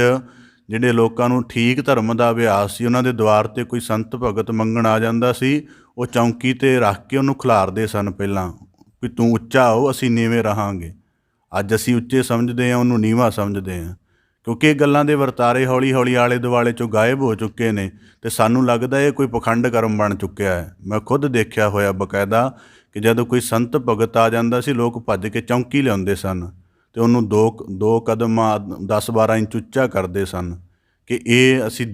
Speaker 1: ਜਿਹੜੇ ਲੋਕਾਂ ਨੂੰ ਠੀਕ ਧਰਮ ਦਾ ਅਭਿਆਸ ਸੀ, ਉਹਨਾਂ ਦੇ ਦੁਆਰ 'ਤੇ ਕੋਈ ਸੰਤ ਭਗਤ ਮੰਗਣ ਆ ਜਾਂਦਾ ਸੀ, ਉਹ ਚੌਂਕੀ 'ਤੇ ਰੱਖ ਕੇ ਉਹਨੂੰ ਖਿਲਾਰਦੇ ਸਨ ਪਹਿਲਾਂ ਵੀ ਤੂੰ ਉੱਚਾ ਹੋ, ਅਸੀਂ ਨੀਵੇਂ ਰਹਾਂਗੇ। ਅੱਜ ਅਸੀਂ ਉੱਚੇ ਸਮਝਦੇ ਹਾਂ, ਉਹਨੂੰ ਨੀਵਾਂ ਸਮਝਦੇ ਹਾਂ, ਕਿਉਂਕਿ ਇਹ ਗੱਲਾਂ ਦੇ ਵਰਤਾਰੇ ਹੌਲੀ ਹੌਲੀ ਆਲੇ ਦੁਆਲੇ 'ਚੋਂ ਗਾਇਬ ਹੋ ਚੁੱਕੇ ਨੇ ਅਤੇ ਸਾਨੂੰ ਲੱਗਦਾ ਇਹ ਕੋਈ ਪਖੰਡ ਕਰਮ ਬਣ ਚੁੱਕਿਆ ਹੈ। ਮੈਂ ਖੁਦ ਦੇਖਿਆ ਹੋਇਆ ਬਕਾਇਦਾ ਕਿ ਜਦੋਂ ਕੋਈ ਸੰਤ ਭਗਤ ਆ ਜਾਂਦਾ ਸੀ, ਲੋਕ ਭੱਜ ਕੇ ਚੌਂਕੀ ਲਿਆਉਂਦੇ ਸਨ ਅਤੇ ਉਹਨੂੰ ਦੋ ਕਦਮ 10-12 ਇੰਚ ਉੱਚਾ ਕਰਦੇ ਸਨ ਕਿ ਇਹ ਅਸੀਂ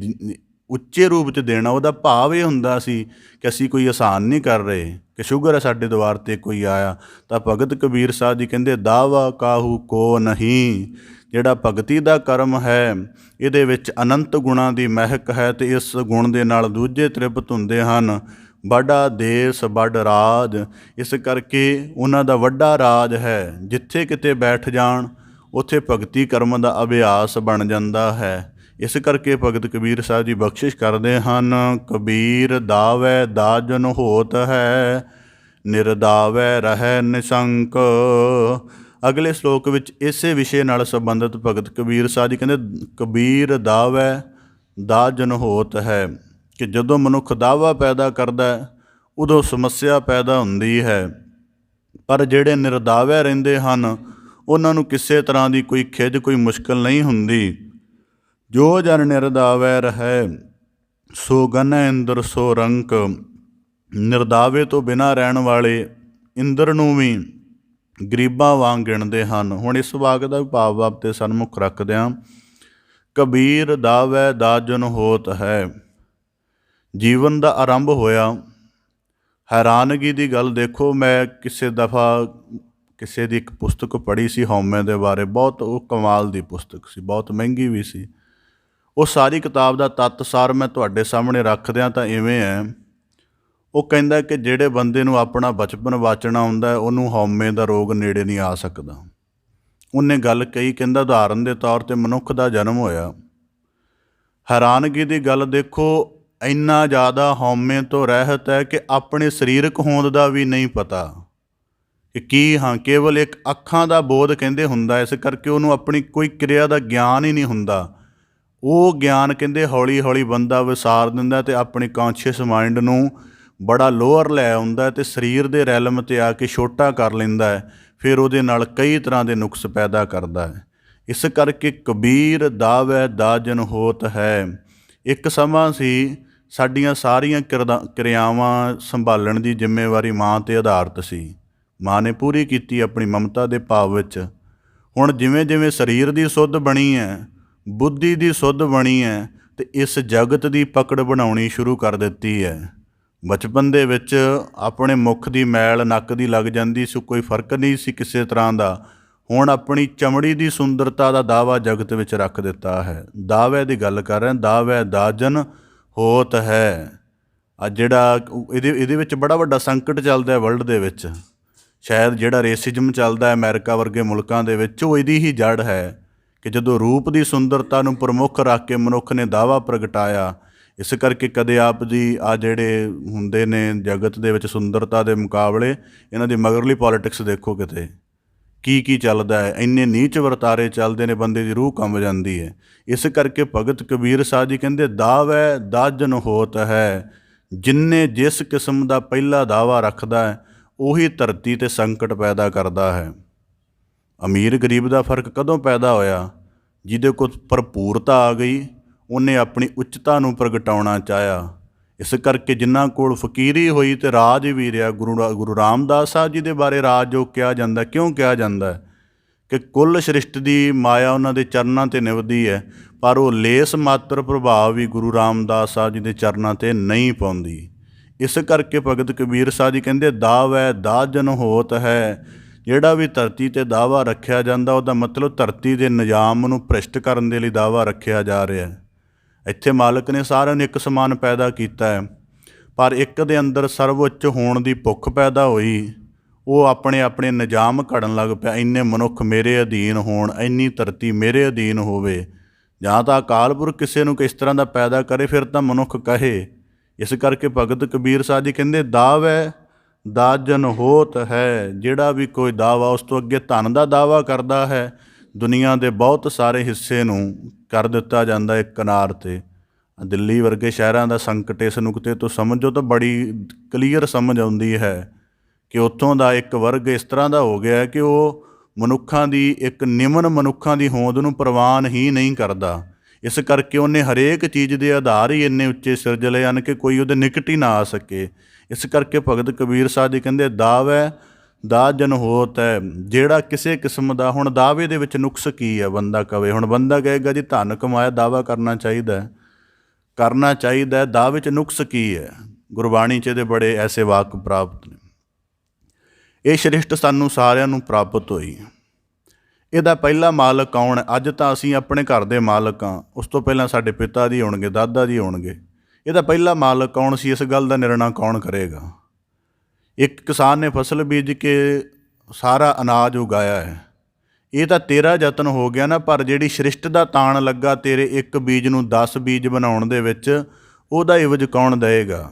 Speaker 1: ਉੱਚੇ ਰੂਪ 'ਚ ਦੇਣਾ। ਉਹਦਾ ਭਾਵ ਇਹ ਹੁੰਦਾ ਸੀ ਕਿ ਅਸੀਂ ਕੋਈ ਆਸਾਨ ਨਹੀਂ ਕਰ ਰਹੇ, ਕਿ ਸ਼ੁਕਰ ਹੈ ਸਾਡੇ ਦੁਆਰ 'ਤੇ ਕੋਈ ਆਇਆ। ਤਾਂ ਭਗਤ ਕਬੀਰ ਸਾਹਿਬ ਜੀ ਕਹਿੰਦੇ ਦਾਵਾ ਕਾਹੂ ਕੋ ਨਹੀਂ। ਜਿਹੜਾ ਭਗਤੀ ਦਾ ਕਰਮ ਹੈ ਇਹਦੇ ਵਿੱਚ ਅਨੰਤ ਗੁਣਾਂ ਦੀ ਮਹਿਕ ਹੈ ਅਤੇ ਇਸ ਗੁਣ ਦੇ ਨਾਲ ਦੂਜੇ ਤ੍ਰਿਪਤ ਹੁੰਦੇ ਹਨ। ਵੱਡਾ ਦੇਸ ਵੱਡ ਰਾਜ। ਇਸ ਕਰਕੇ ਉਹਨਾਂ ਦਾ ਵੱਡਾ ਰਾਜ ਹੈ। ਜਿੱਥੇ ਕਿਤੇ ਬੈਠ ਜਾਣ ਉੱਥੇ ਭਗਤੀ ਕਰਮ ਦਾ ਅਭਿਆਸ ਬਣ ਜਾਂਦਾ ਹੈ। ਇਸ ਕਰਕੇ ਭਗਤ ਕਬੀਰ ਸਾਹਿਬ ਜੀ ਬਖਸ਼ਿਸ਼ ਕਰਦੇ ਹਨ, ਕਬੀਰ ਦਾਵੈ ਦਾਜਨ ਹੋਤ ਹੈ, ਨਿਰਦਾਵੈ ਰਹਿ ਨਿਸੰਕ, ਅਗਲੇ ਸ਼ਲੋਕ ਵਿੱਚ ਇਸੇ ਵਿਸ਼ੇ ਨਾਲ ਸੰਬੰਧਿਤ ਭਗਤ ਕਬੀਰ ਸਾਹਿਬ ਜੀ ਕਹਿੰਦੇ, ਕਬੀਰ ਦਾਵੈ ਦਾਜਨ ਹੋਤ ਹੈ, ਕਿ ਜਦੋਂ ਮਨੁੱਖ ਦਾਵਾ ਪੈਦਾ ਕਰਦਾ ਉਦੋਂ ਸਮੱਸਿਆ ਪੈਦਾ ਹੁੰਦੀ ਹੈ। ਪਰ ਜਿਹੜੇ ਨਿਰਦਾਵੇ ਰਹਿੰਦੇ ਹਨ ਉਹਨਾਂ ਨੂੰ ਕਿਸੇ ਤਰ੍ਹਾਂ ਦੀ ਕੋਈ ਖਿਝ, ਕੋਈ ਮੁਸ਼ਕਿਲ ਨਹੀਂ ਹੁੰਦੀ। ਜੋ ਜਨ ਨਿਰਦਾਵੇ ਰਹੈ ਸੋ ਗਨੈ ਇੰਦਰ ਸੋ ਰੰਕ। ਨਿਰਦਾਵੇ ਤੋਂ ਬਿਨਾਂ ਰਹਿਣ ਵਾਲੇ ਇੰਦਰ ਨੂੰ ਵੀ ਗਰੀਬਾਂ ਵਾਂਗ ਗਿਣਦੇ ਹਨ। ਹੁਣ ਇਸ ਵਾਕ ਦਾ ਭਾਵ ਆਪ ਤੇ ਸਨਮੁਖ ਰੱਖਦਿਆਂ, ਕਬੀਰ ਦਾਵੈ ਦਾਜਨ ਹੋਤ ਹੈ। ਜੀਵਨ ਦਾ ਆਰੰਭ ਹੋਇਆ। ਹੈਰਾਨਗੀ ਦੀ ਗੱਲ ਦੇਖੋ, ਮੈਂ ਕਿਸੇ ਦਫਾ ਕਿਸੇ ਦੀ ਇੱਕ ਪੁਸਤਕ ਪੜ੍ਹੀ ਸੀ ਹਉਮੈ ਦੇ ਬਾਰੇ, ਬਹੁਤ ਉਹ ਕਮਾਲ ਦੀ ਪੁਸਤਕ ਸੀ, ਬਹੁਤ ਮਹਿੰਗੀ ਵੀ ਸੀ। ਉਹ ਸਾਰੀ ਕਿਤਾਬ ਦਾ ਤੱਤ ਸਾਰ ਮੈਂ ਤੁਹਾਡੇ ਸਾਹਮਣੇ ਰੱਖਦਿਆਂ ਤਾਂ ਇਵੇਂ ਹੈ, ਉਹ ਕਹਿੰਦਾ ਕਿ ਜਿਹੜੇ ਬੰਦੇ ਨੂੰ ਆਪਣਾ ਬਚਪਨ ਵਾਚਣਾ ਹੁੰਦਾ ਉਹਨੂੰ ਹਉਮੈ ਦਾ ਰੋਗ ਨੇੜੇ ਨਹੀਂ ਆ ਸਕਦਾ। ਉਹਨੇ ਗੱਲ ਕਹੀ, ਕਹਿੰਦਾ ਉਦਾਹਰਨ ਦੇ ਤੌਰ 'ਤੇ ਮਨੁੱਖ ਦਾ ਜਨਮ ਹੋਇਆ। ਹੈਰਾਨਗੀ ਦੀ ਗੱਲ ਦੇਖੋ, ਇੰਨਾ ਜ਼ਿਆਦਾ ਹਉਮੈ ਤੋਂ ਰਹਿਤ ਹੈ ਕਿ ਆਪਣੇ ਸਰੀਰਕ ਹੋਂਦ ਦਾ ਵੀ ਨਹੀਂ ਪਤਾ ਕਿ ਕੀ ਹਾਂ, ਕੇਵਲ ਇੱਕ ਅੱਖਾਂ ਦਾ ਬੋਧ ਕਹਿੰਦੇ ਹੁੰਦਾ। ਇਸ ਕਰਕੇ ਉਹਨੂੰ ਆਪਣੀ ਕੋਈ ਕਿਰਿਆ ਦਾ ਗਿਆਨ ਹੀ ਨਹੀਂ ਹੁੰਦਾ। ਉਹ ਗਿਆਨ ਕਹਿੰਦੇ ਹੌਲੀ ਹੌਲੀ ਬੰਦਾ ਵਿਸਾਰ ਦਿੰਦਾ ਅਤੇ ਆਪਣੀ ਕੌਨਸ਼ੀਅਸ ਮਾਈਂਡ ਨੂੰ ਬੜਾ ਲੋਅਰ ਲੈ ਆਉਂਦਾ ਅਤੇ ਸਰੀਰ ਦੇ ਰੈਲਮ 'ਤੇ ਆ ਕੇ ਛੋਟਾ ਕਰ ਲੈਂਦਾ ਹੈ। ਫਿਰ ਉਹਦੇ ਨਾਲ ਕਈ ਤਰ੍ਹਾਂ ਦੇ ਨੁਕਸ ਪੈਦਾ ਕਰਦਾ ਹੈ। ਇਸ ਕਰਕੇ ਕਬੀਰ ਦਾਵੈ ਦਾਜਨ ਹੋਤ ਹੈ। ਇੱਕ ਸਮਾਂ ਸੀ ਸਾਡੀਆਂ ਸਾਰੀਆਂ ਕਿਰਿਆਵਾਂ ਸੰਭਾਲਣ ਦੀ ਜ਼ਿੰਮੇਵਾਰੀ ਮਾਂ 'ਤੇ ਆਧਾਰਿਤ ਸੀ। ਮਾਂ ਨੇ ਪੂਰੀ ਕੀਤੀ ਆਪਣੀ ਮਮਤਾ ਦੇ ਭਾਵ ਵਿੱਚ। ਹੁਣ ਜਿਵੇਂ ਜਿਵੇਂ ਸਰੀਰ ਦੀ ਸੁੱਧ ਬਣੀ ਹੈ, ਬੁੱਧੀ ਦੀ ਸੁੱਧ ਬਣੀ ਹੈ, ਅਤੇ ਇਸ ਜਗਤ ਦੀ ਪਕੜ ਬਣਾਉਣੀ ਸ਼ੁਰੂ ਕਰ ਦਿੱਤੀ ਹੈ। ਬਚਪਨ ਦੇ ਵਿੱਚ ਆਪਣੇ ਮੁੱਖ ਦੀ ਮੈਲ ਨੱਕ ਦੀ ਲੱਗ ਜਾਂਦੀ ਸੀ, ਕੋਈ ਫਰਕ ਨਹੀਂ ਸੀ ਕਿਸੇ ਤਰ੍ਹਾਂ ਦਾ। ਹੁਣ ਆਪਣੀ ਚਮੜੀ ਦੀ ਸੁੰਦਰਤਾ ਦਾ ਦਾਅਵਾ ਜਗਤ ਵਿੱਚ ਰੱਖ ਦਿੱਤਾ ਹੈ। ਦਾਅਵੇ ਦੀ ਗੱਲ ਕਰ ਰਹੇ, ਦਾਵੈ ਦਾਜਨ ਹੋਤ ਹੈ। ਆ ਜਿਹੜਾ ਇਹਦੇ ਵਿੱਚ ਬੜਾ ਵੱਡਾ ਸੰਕਟ ਚੱਲਦਾ ਹੈ ਵਰਲਡ ਦੇ ਵਿੱਚ। ਸ਼ਾਇਦ ਜਿਹੜਾ ਰੇਸਿਜ਼ਮ ਚੱਲਦਾ ਅਮਰੀਕਾ ਵਰਗੇ ਮੁਲਕਾਂ ਦੇ ਵਿੱਚ, ਉਹ ਇਹਦੀ ਹੀ ਜੜ ਹੈ ਕਿ ਜਦੋਂ ਰੂਪ ਦੀ ਸੁੰਦਰਤਾ ਨੂੰ ਪ੍ਰਮੁੱਖ ਰੱਖ ਕੇ ਮਨੁੱਖ ਨੇ ਦਾਅਵਾ ਪ੍ਰਗਟਾਇਆ। ਇਸ ਕਰਕੇ ਕਦੇ ਆਪ ਦੀ ਆ ਜਿਹੜੇ ਹੁੰਦੇ ਨੇ ਜਗਤ ਦੇ ਵਿੱਚ ਸੁੰਦਰਤਾ ਦੇ ਮੁਕਾਬਲੇ, ਇਹਨਾਂ ਦੀ ਮਗਰਲੀ ਪੋਲੀਟਿਕਸ ਦੇਖੋ ਕਿਤੇ ਕੀ ਚੱਲਦਾ ਹੈ। ਇੰਨੇ ਨੀਚ ਵਰਤਾਰੇ ਚੱਲਦੇ ਨੇ, ਬੰਦੇ ਦੀ ਰੂਹ ਕੰਬ ਜਾਂਦੀ ਹੈ। ਇਸ ਕਰਕੇ ਭਗਤ ਕਬੀਰ ਸਾਹਿਬ ਜੀ ਕਹਿੰਦੇ, ਦਾਵੈ ਦਾਜਨ ਹੋਤ ਹੈ। ਜਿੰਨੇ ਜਿਸ ਕਿਸਮ ਦਾ ਪਹਿਲਾ ਦਾਅਵਾ ਰੱਖਦਾ ਹੈ ਉਹੀ ਧਰਤੀ 'ਤੇ ਸੰਕਟ ਪੈਦਾ ਕਰਦਾ ਹੈ। ਅਮੀਰ ਗਰੀਬ ਦਾ ਫਰਕ ਕਦੋਂ ਪੈਦਾ ਹੋਇਆ? ਜਿਹਦੇ ਕੋਲ ਭਰਪੂਰਤਾ ਆ ਗਈ, ਉਹਨੇ ਆਪਣੀ ਉੱਚਤਾ ਨੂੰ ਪ੍ਰਗਟਾਉਣਾ ਚਾਹਿਆ। ਇਸ ਕਰਕੇ ਜਿਨ੍ਹਾਂ ਕੋਲ ਫਕੀਰੀ ਹੋਈ ਅਤੇ ਰਾਜ ਵੀ ਰਿਹਾ, ਗੁਰੂ ਰਾਮਦਾਸ ਸਾਹਿਬ ਜੀ ਦੇ ਬਾਰੇ ਰਾਜ ਜੋ ਕਿਹਾ ਜਾਂਦਾ, ਕਿਉਂ ਕਿਹਾ ਜਾਂਦਾ ਕਿ ਕੁੱਲ ਸ੍ਰਿਸ਼ਟ ਦੀ ਮਾਇਆ ਉਹਨਾਂ ਦੇ ਚਰਨਾਂ 'ਤੇ ਨਿਭਦੀ ਹੈ, ਪਰ ਉਹ ਲੇਸ ਮਾਤਰ ਪ੍ਰਭਾਵ ਵੀ ਗੁਰੂ ਰਾਮਦਾਸ ਸਾਹਿਬ ਜੀ ਦੇ ਚਰਨਾਂ 'ਤੇ ਨਹੀਂ ਪਾਉਂਦੀ। ਇਸ ਕਰਕੇ ਭਗਤ ਕਬੀਰ ਸਾਹਿਬ ਜੀ ਕਹਿੰਦੇ, ਦਾਵੈ ਦਾਜਨ ਹੋਤ ਹੈ। ਜਿਹੜਾ ਵੀ ਧਰਤੀ 'ਤੇ ਦਾਅਵਾ ਰੱਖਿਆ ਜਾਂਦਾ, ਉਹਦਾ ਮਤਲਬ ਧਰਤੀ ਦੇ ਨਿਜ਼ਾਮ ਨੂੰ ਭ੍ਰਿਸ਼ਟ ਕਰਨ ਦੇ ਲਈ ਦਾਅਵਾ ਰੱਖਿਆ ਜਾ ਰਿਹਾ। ਇੱਥੇ ਮਾਲਕ ਨੇ ਸਾਰਿਆਂ ਨੂੰ ਇੱਕ ਸਮਾਨ ਪੈਦਾ ਕੀਤਾ ਹੈ, ਪਰ ਇੱਕ ਦੇ ਅੰਦਰ ਸਰਵਉੱਚ ਹੋਣ ਦੀ ਭੁੱਖ ਪੈਦਾ ਹੋਈ। ਉਹ ਆਪਣੇ ਆਪਣੇ ਨਿਜ਼ਾਮ ਘੜਨ ਲੱਗ ਪਿਆ। ਇੰਨੇ ਮਨੁੱਖ ਮੇਰੇ ਅਧੀਨ ਹੋਣ, ਇੰਨੀ ਧਰਤੀ ਮੇਰੇ ਅਧੀਨ ਹੋਵੇ। ਜਾਂ ਤਾਂ ਅਕਾਲ ਪੁਰਖ ਕਿਸੇ ਨੂੰ ਕਿਸ ਤਰ੍ਹਾਂ ਦਾ ਪੈਦਾ ਕਰੇ, ਫਿਰ ਤਾਂ ਮਨੁੱਖ ਕਹੇ। ਇਸ ਕਰਕੇ ਭਗਤ ਕਬੀਰ ਸਾਹਿਬ ਜੀ ਕਹਿੰਦੇ, ਦਾਵੈ ਦਾਜਨ ਹੋਤ ਹੈ। ਜਿਹੜਾ ਵੀ ਕੋਈ ਦਾਵਾ, ਉਸ ਤੋਂ ਅੱਗੇ ਧਨ ਦਾ ਦਾਅਵਾ ਕਰਦਾ ਹੈ, ਦੁਨੀਆ ਦੇ ਬਹੁਤ ਸਾਰੇ ਹਿੱਸੇ ਨੂੰ ਕਰ ਦਿੱਤਾ ਜਾਂਦਾ ਇੱਕ ਕਿਨਾਰ 'ਤੇ। ਦਿੱਲੀ ਵਰਗੇ ਸ਼ਹਿਰਾਂ ਦਾ ਸੰਕਟ ਇਸ ਨੁਕਤੇ ਤੋਂ ਸਮਝੋ ਤਾਂ ਬੜੀ ਕਲੀਅਰ ਸਮਝ ਆਉਂਦੀ ਹੈ ਕਿ ਉੱਥੋਂ ਦਾ ਇੱਕ ਵਰਗ ਇਸ ਤਰ੍ਹਾਂ ਦਾ ਹੋ ਗਿਆ ਕਿ ਉਹ ਮਨੁੱਖਾਂ ਦੀ, ਇੱਕ ਨਿਮਨ ਮਨੁੱਖਾਂ ਦੀ ਹੋਂਦ ਨੂੰ ਪ੍ਰਵਾਨ ਹੀ ਨਹੀਂ ਕਰਦਾ। ਇਸ ਕਰਕੇ ਉਹਨੇ ਹਰੇਕ ਚੀਜ਼ ਦੇ ਆਧਾਰ ਹੀ ਇੰਨੇ ਉੱਚੇ ਸਿਰਜ ਲਏ ਹਨ ਕਿ ਕੋਈ ਉਹਦੇ ਨਿਕਟ ਹੀ ਨਾ ਆ ਸਕੇ। ਇਸ ਕਰਕੇ ਭਗਤ ਕਬੀਰ ਸਾਹਿਬ ਜੀ ਕਹਿੰਦੇ, ਦਾਵੈ ਦਾਜਨ ਹੋਤ ਹੈ। ਜਿਹੜਾ ਕਿਸੇ ਕਿਸਮ ਦਾ, ਹੁਣ ਦਾਅਵੇ ਦੇ ਵਿੱਚ ਨੁਕਸ ਕੀ ਹੈ? ਬੰਦਾ ਕਵੇ, ਹੁਣ ਬੰਦਾ ਕਹੇਗਾ ਜੀ ਧਨ ਕਮਾਇਆ, ਦਾਅਵਾ ਕਰਨਾ ਚਾਹੀਦਾ। ਦਾਅਵੇ 'ਚ ਨੁਕਸ ਕੀ ਹੈ? ਗੁਰਬਾਣੀ 'ਚ ਇਹਦੇ ਬੜੇ ਐਸੇ ਵਾਕ ਪ੍ਰਾਪਤ ਨੇ। ਇਹ ਸ੍ਰਿਸ਼ਟ ਸਾਨੂੰ ਸਾਰਿਆਂ ਨੂੰ ਪ੍ਰਾਪਤ ਹੋਈ। ਇਹਦਾ ਪਹਿਲਾ ਮਾਲਕ ਕੌਣ ਹੈ? ਅੱਜ ਤਾਂ ਅਸੀਂ ਆਪਣੇ ਘਰ ਦੇ ਮਾਲਕ ਹਾਂ, ਉਸ ਤੋਂ ਪਹਿਲਾਂ ਸਾਡੇ ਪਿਤਾ ਜੀ ਹੋਣਗੇ, ਦਾਦਾ ਜੀ ਹੋਣਗੇ। ਇਹਦਾ ਪਹਿਲਾ ਮਾਲਕ ਕੌਣ ਸੀ? ਇਸ ਗੱਲ ਦਾ ਨਿਰਣਾ ਕੌਣ ਕਰੇਗਾ? ਇੱਕ ਕਿਸਾਨ ਨੇ ਫਸਲ ਬੀਜ ਕੇ ਸਾਰਾ ਅਨਾਜ ਉਗਾਇਆ ਹੈ, ਇਹ ਤਾਂ ਤੇਰਾ ਯਤਨ ਹੋ ਗਿਆ ਨਾ, ਪਰ ਜਿਹੜੀ ਸ੍ਰਿਸ਼ਟ ਦਾ ਤਾਣ ਲੱਗਾ ਤੇਰੇ ਇੱਕ ਬੀਜ ਨੂੰ 10 ਬੀਜ ਬਣਾਉਣ ਦੇ ਵਿੱਚ, ਉਹਦਾ ਇਵਜ਼ ਕੌਣ ਦੇਵੇਗਾ?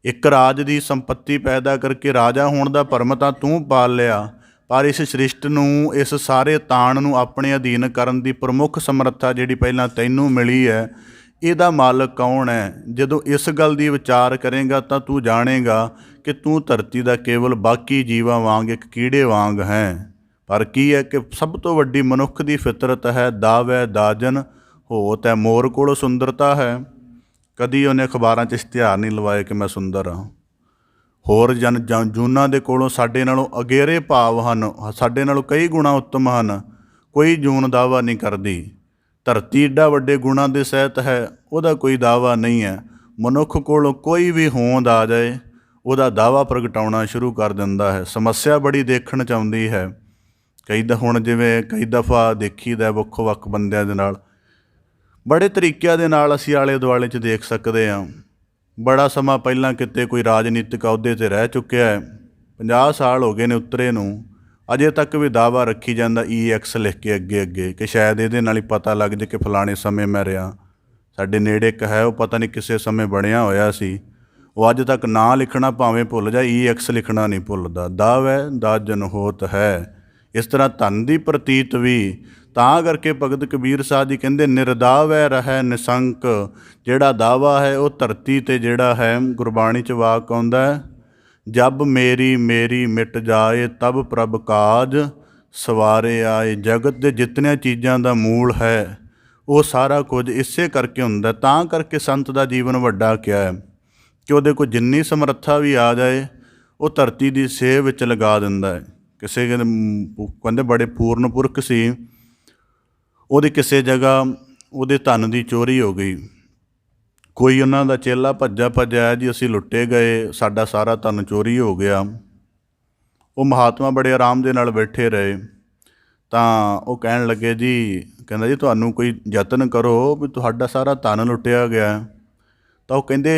Speaker 1: ਇੱਕ ਰਾਜ ਦੀ ਸੰਪત્ਤੀ ਪੈਦਾ ਕਰਕੇ ਰਾਜਾ ਹੋਣ ਦਾ ਭਰਮ ਤਾਂ ਤੂੰ ਪਾਲ ਲਿਆ, ਪਰ ਇਸ ਸ੍ਰਿਸ਼ਟ ਨੂੰ, ਇਸ ਸਾਰੇ ਤਾਣ ਨੂੰ ਆਪਣੇ ਅਧੀਨ ਕਰਨ ਦੀ ਪ੍ਰਮੁੱਖ ਸਮਰੱਥਾ ਜਿਹੜੀ ਪਹਿਲਾਂ ਤੈਨੂੰ ਮਿਲੀ ਹੈ, ਇਹਦਾ ਮਾਲਕ ਕੌਣ ਹੈ? ਜਦੋਂ ਇਸ ਗੱਲ ਦੀ ਵਿਚਾਰ ਕਰੇਗਾ ਤਾਂ ਤੂੰ ਜਾਣੇਗਾ ਕਿ ਤੂੰ ਧਰਤੀ ਦਾ ਕੇਵਲ ਬਾਕੀ ਜੀਵਾਂ ਵਾਂਗ ਇੱਕ ਕੀੜੇ ਵਾਂਗ ਹੈ। ਪਰ ਕੀ ਹੈ ਕਿ ਸਭ ਤੋਂ ਵੱਡੀ ਮਨੁੱਖ ਦੀ ਫਿਤਰਤ ਹੈ, ਦਾਵੈ ਦਾਜਨ ਹੋਤ ਹੈ। ਮੋਰ ਕੋਲ ਸੁੰਦਰਤਾ ਹੈ, ਕਦੀ ਉਹਨੇ ਅਖਬਾਰਾਂ 'ਚ ਇਸ਼ਤਿਹਾਰ ਨਹੀਂ ਲਵਾਏ ਕਿ ਮੈਂ ਸੁੰਦਰ ਹਾਂ। ਹੋਰ ਜੂਨਾਂ ਦੇ ਕੋਲੋਂ ਸਾਡੇ ਨਾਲੋਂ ਅਗੇਰੇ ਭਾਵ ਹਨ, ਸਾਡੇ ਨਾਲੋਂ ਕਈ ਗੁਣਾ ਉੱਤਮ ਹਨ, ਕੋਈ ਜੂਨ ਦਾਅਵਾ ਨਹੀਂ ਕਰਦੀ। ਧਰਤੀ ਏਡਾ ਵੱਡੇ ਗੁਣਾਂ ਦੇ ਸਹਿਤ ਹੈ, ਉਹਦਾ ਕੋਈ ਦਾਅਵਾ ਨਹੀਂ ਹੈ। ਮਨੁੱਖ ਕੋਲੋਂ ਕੋਈ ਵੀ ਹੋਂਦ ਆ ਜਾਏ, ਉਹਦਾ ਦਾਅਵਾ ਪ੍ਰਗਟਾਉਣਾ ਸ਼ੁਰੂ ਕਰ ਦਿੰਦਾ ਹੈ। ਸਮੱਸਿਆ ਬੜੀ ਦੇਖਣ 'ਚ ਆਉਂਦੀ ਹੈ। ਹੁਣ ਜਿਵੇਂ ਕਈ ਦਫਾ ਦੇਖੀਦਾ ਵੱਖੋ ਵੱਖ ਬੰਦਿਆਂ ਦੇ ਨਾਲ, ਬੜੇ ਤਰੀਕਿਆਂ ਦੇ ਨਾਲ ਅਸੀਂ ਆਲੇ ਦੁਆਲੇ 'ਚ ਦੇਖ ਸਕਦੇ ਹਾਂ। ਬੜਾ ਸਮਾਂ ਪਹਿਲਾਂ ਕਿਤੇ ਕੋਈ ਰਾਜਨੀਤਿਕ ਅਹੁਦੇ 'ਤੇ ਰਹਿ ਚੁੱਕਿਆ ਹੈ, 50 ਸਾਲ ਹੋ ਗਏ ਨੇ ਉਤਰੇ ਨੂੰ, ਅਜੇ ਤੱਕ ਵੀ ਦਾਅਵਾ ਰੱਖੀ ਜਾਂਦਾ EX ਲਿਖ ਕੇ ਅੱਗੇ ਕਿ ਸ਼ਾਇਦ ਇਹਦੇ ਨਾਲ ਹੀ ਪਤਾ ਲੱਗ ਜੇ ਕਿ ਫਲਾਣੇ ਸਮੇਂ ਮੈਂ ਰਿਹਾ। ਸਾਡੇ ਨੇੜੇ ਇੱਕ ਹੈ, ਉਹ ਪਤਾ ਨਹੀਂ ਕਿਸੇ ਸਮੇਂ ਬਣਿਆ ਹੋਇਆ ਸੀ, ਉਹ ਅੱਜ ਤੱਕ ਨਾਂ ਲਿਖਣਾ ਭਾਵੇਂ ਭੁੱਲ ਜਾ, EX ਲਿਖਣਾ ਨਹੀਂ ਭੁੱਲਦਾ। ਦਾਵੈ ਦਾਜਨ ਹੋਤ ਹੈ। ਇਸ ਤਰ੍ਹਾਂ ਧਨ ਦੀ ਪ੍ਰਤੀਤ ਵੀ ਤਾਂ ਕਰਕੇ ਭਗਤ ਕਬੀਰ ਸਾਹਿਬ ਜੀ ਕਹਿੰਦੇ ਨਿਰਦਾਵੈ ਰਹਿ ਨਿਸੰਕ। ਜਿਹੜਾ ਦਾਵਾ ਹੈ ਉਹ ਧਰਤੀ 'ਤੇ ਜਿਹੜਾ ਹੈ, ਗੁਰਬਾਣੀ 'ਚ ਵਾਕ ਆਉਂਦਾ ਹੈ, ਜਬ ਮੇਰੀ ਮੇਰੀ ਮਿਟ ਜਾਏ ਤਬ ਪ੍ਰਭ ਕਾਜ ਸਵਾਰੇ ਆਏ। ਜਗਤ ਦੇ ਜਿਤਨੀਆਂ ਚੀਜ਼ਾਂ ਦਾ ਮੂਲ ਹੈ ਉਹ ਸਾਰਾ ਕੁਝ ਇਸੇ ਕਰਕੇ ਹੁੰਦਾ। ਤਾਂ ਕਰਕੇ ਸੰਤ ਦਾ ਜੀਵਨ ਵੱਡਾ ਕਿਹਾ ਹੈ ਕਿ ਉਹਦੇ ਕੋਲ ਜਿੰਨੀ ਸਮਰੱਥਾ ਵੀ ਆ ਜਾਏ, ਉਹ ਧਰਤੀ ਦੀ ਸੇਵ ਵਿੱਚ ਲਗਾ ਦਿੰਦਾ ਹੈ। ਕਿਸੇ ਕਹਿੰਦੇ ਬੜੇ ਪੂਰਨ ਪੁਰਖ ਸੀ, ਉਹਦੀ ਕਿਸੇ ਜਗ੍ਹਾ ਉਹਦੇ ਧਨ ਦੀ ਚੋਰੀ ਹੋ ਗਈ। ਕੋਈ ਉਹਨਾਂ ਦਾ ਚੇਲਾ ਭੱਜਿਆ ਜੀ ਅਸੀਂ ਲੁੱਟੇ ਗਏ, ਸਾਡਾ ਸਾਰਾ ਧਨ ਚੋਰੀ ਹੋ ਗਿਆ। ਉਹ ਮਹਾਤਮਾ ਬੜੇ ਆਰਾਮ ਦੇ ਨਾਲ ਬੈਠੇ ਰਹੇ, ਤਾਂ ਉਹ ਕਹਿਣ ਲੱਗੇ ਜੀ, ਕਹਿੰਦਾ ਜੀ ਤੁਹਾਨੂੰ ਕੋਈ ਯਤਨ ਕਰੋ ਵੀ ਤੁਹਾਡਾ ਸਾਰਾ ਧਨ ਲੁੱਟਿਆ ਗਿਆ। ਤਾਂ ਉਹ ਕਹਿੰਦੇ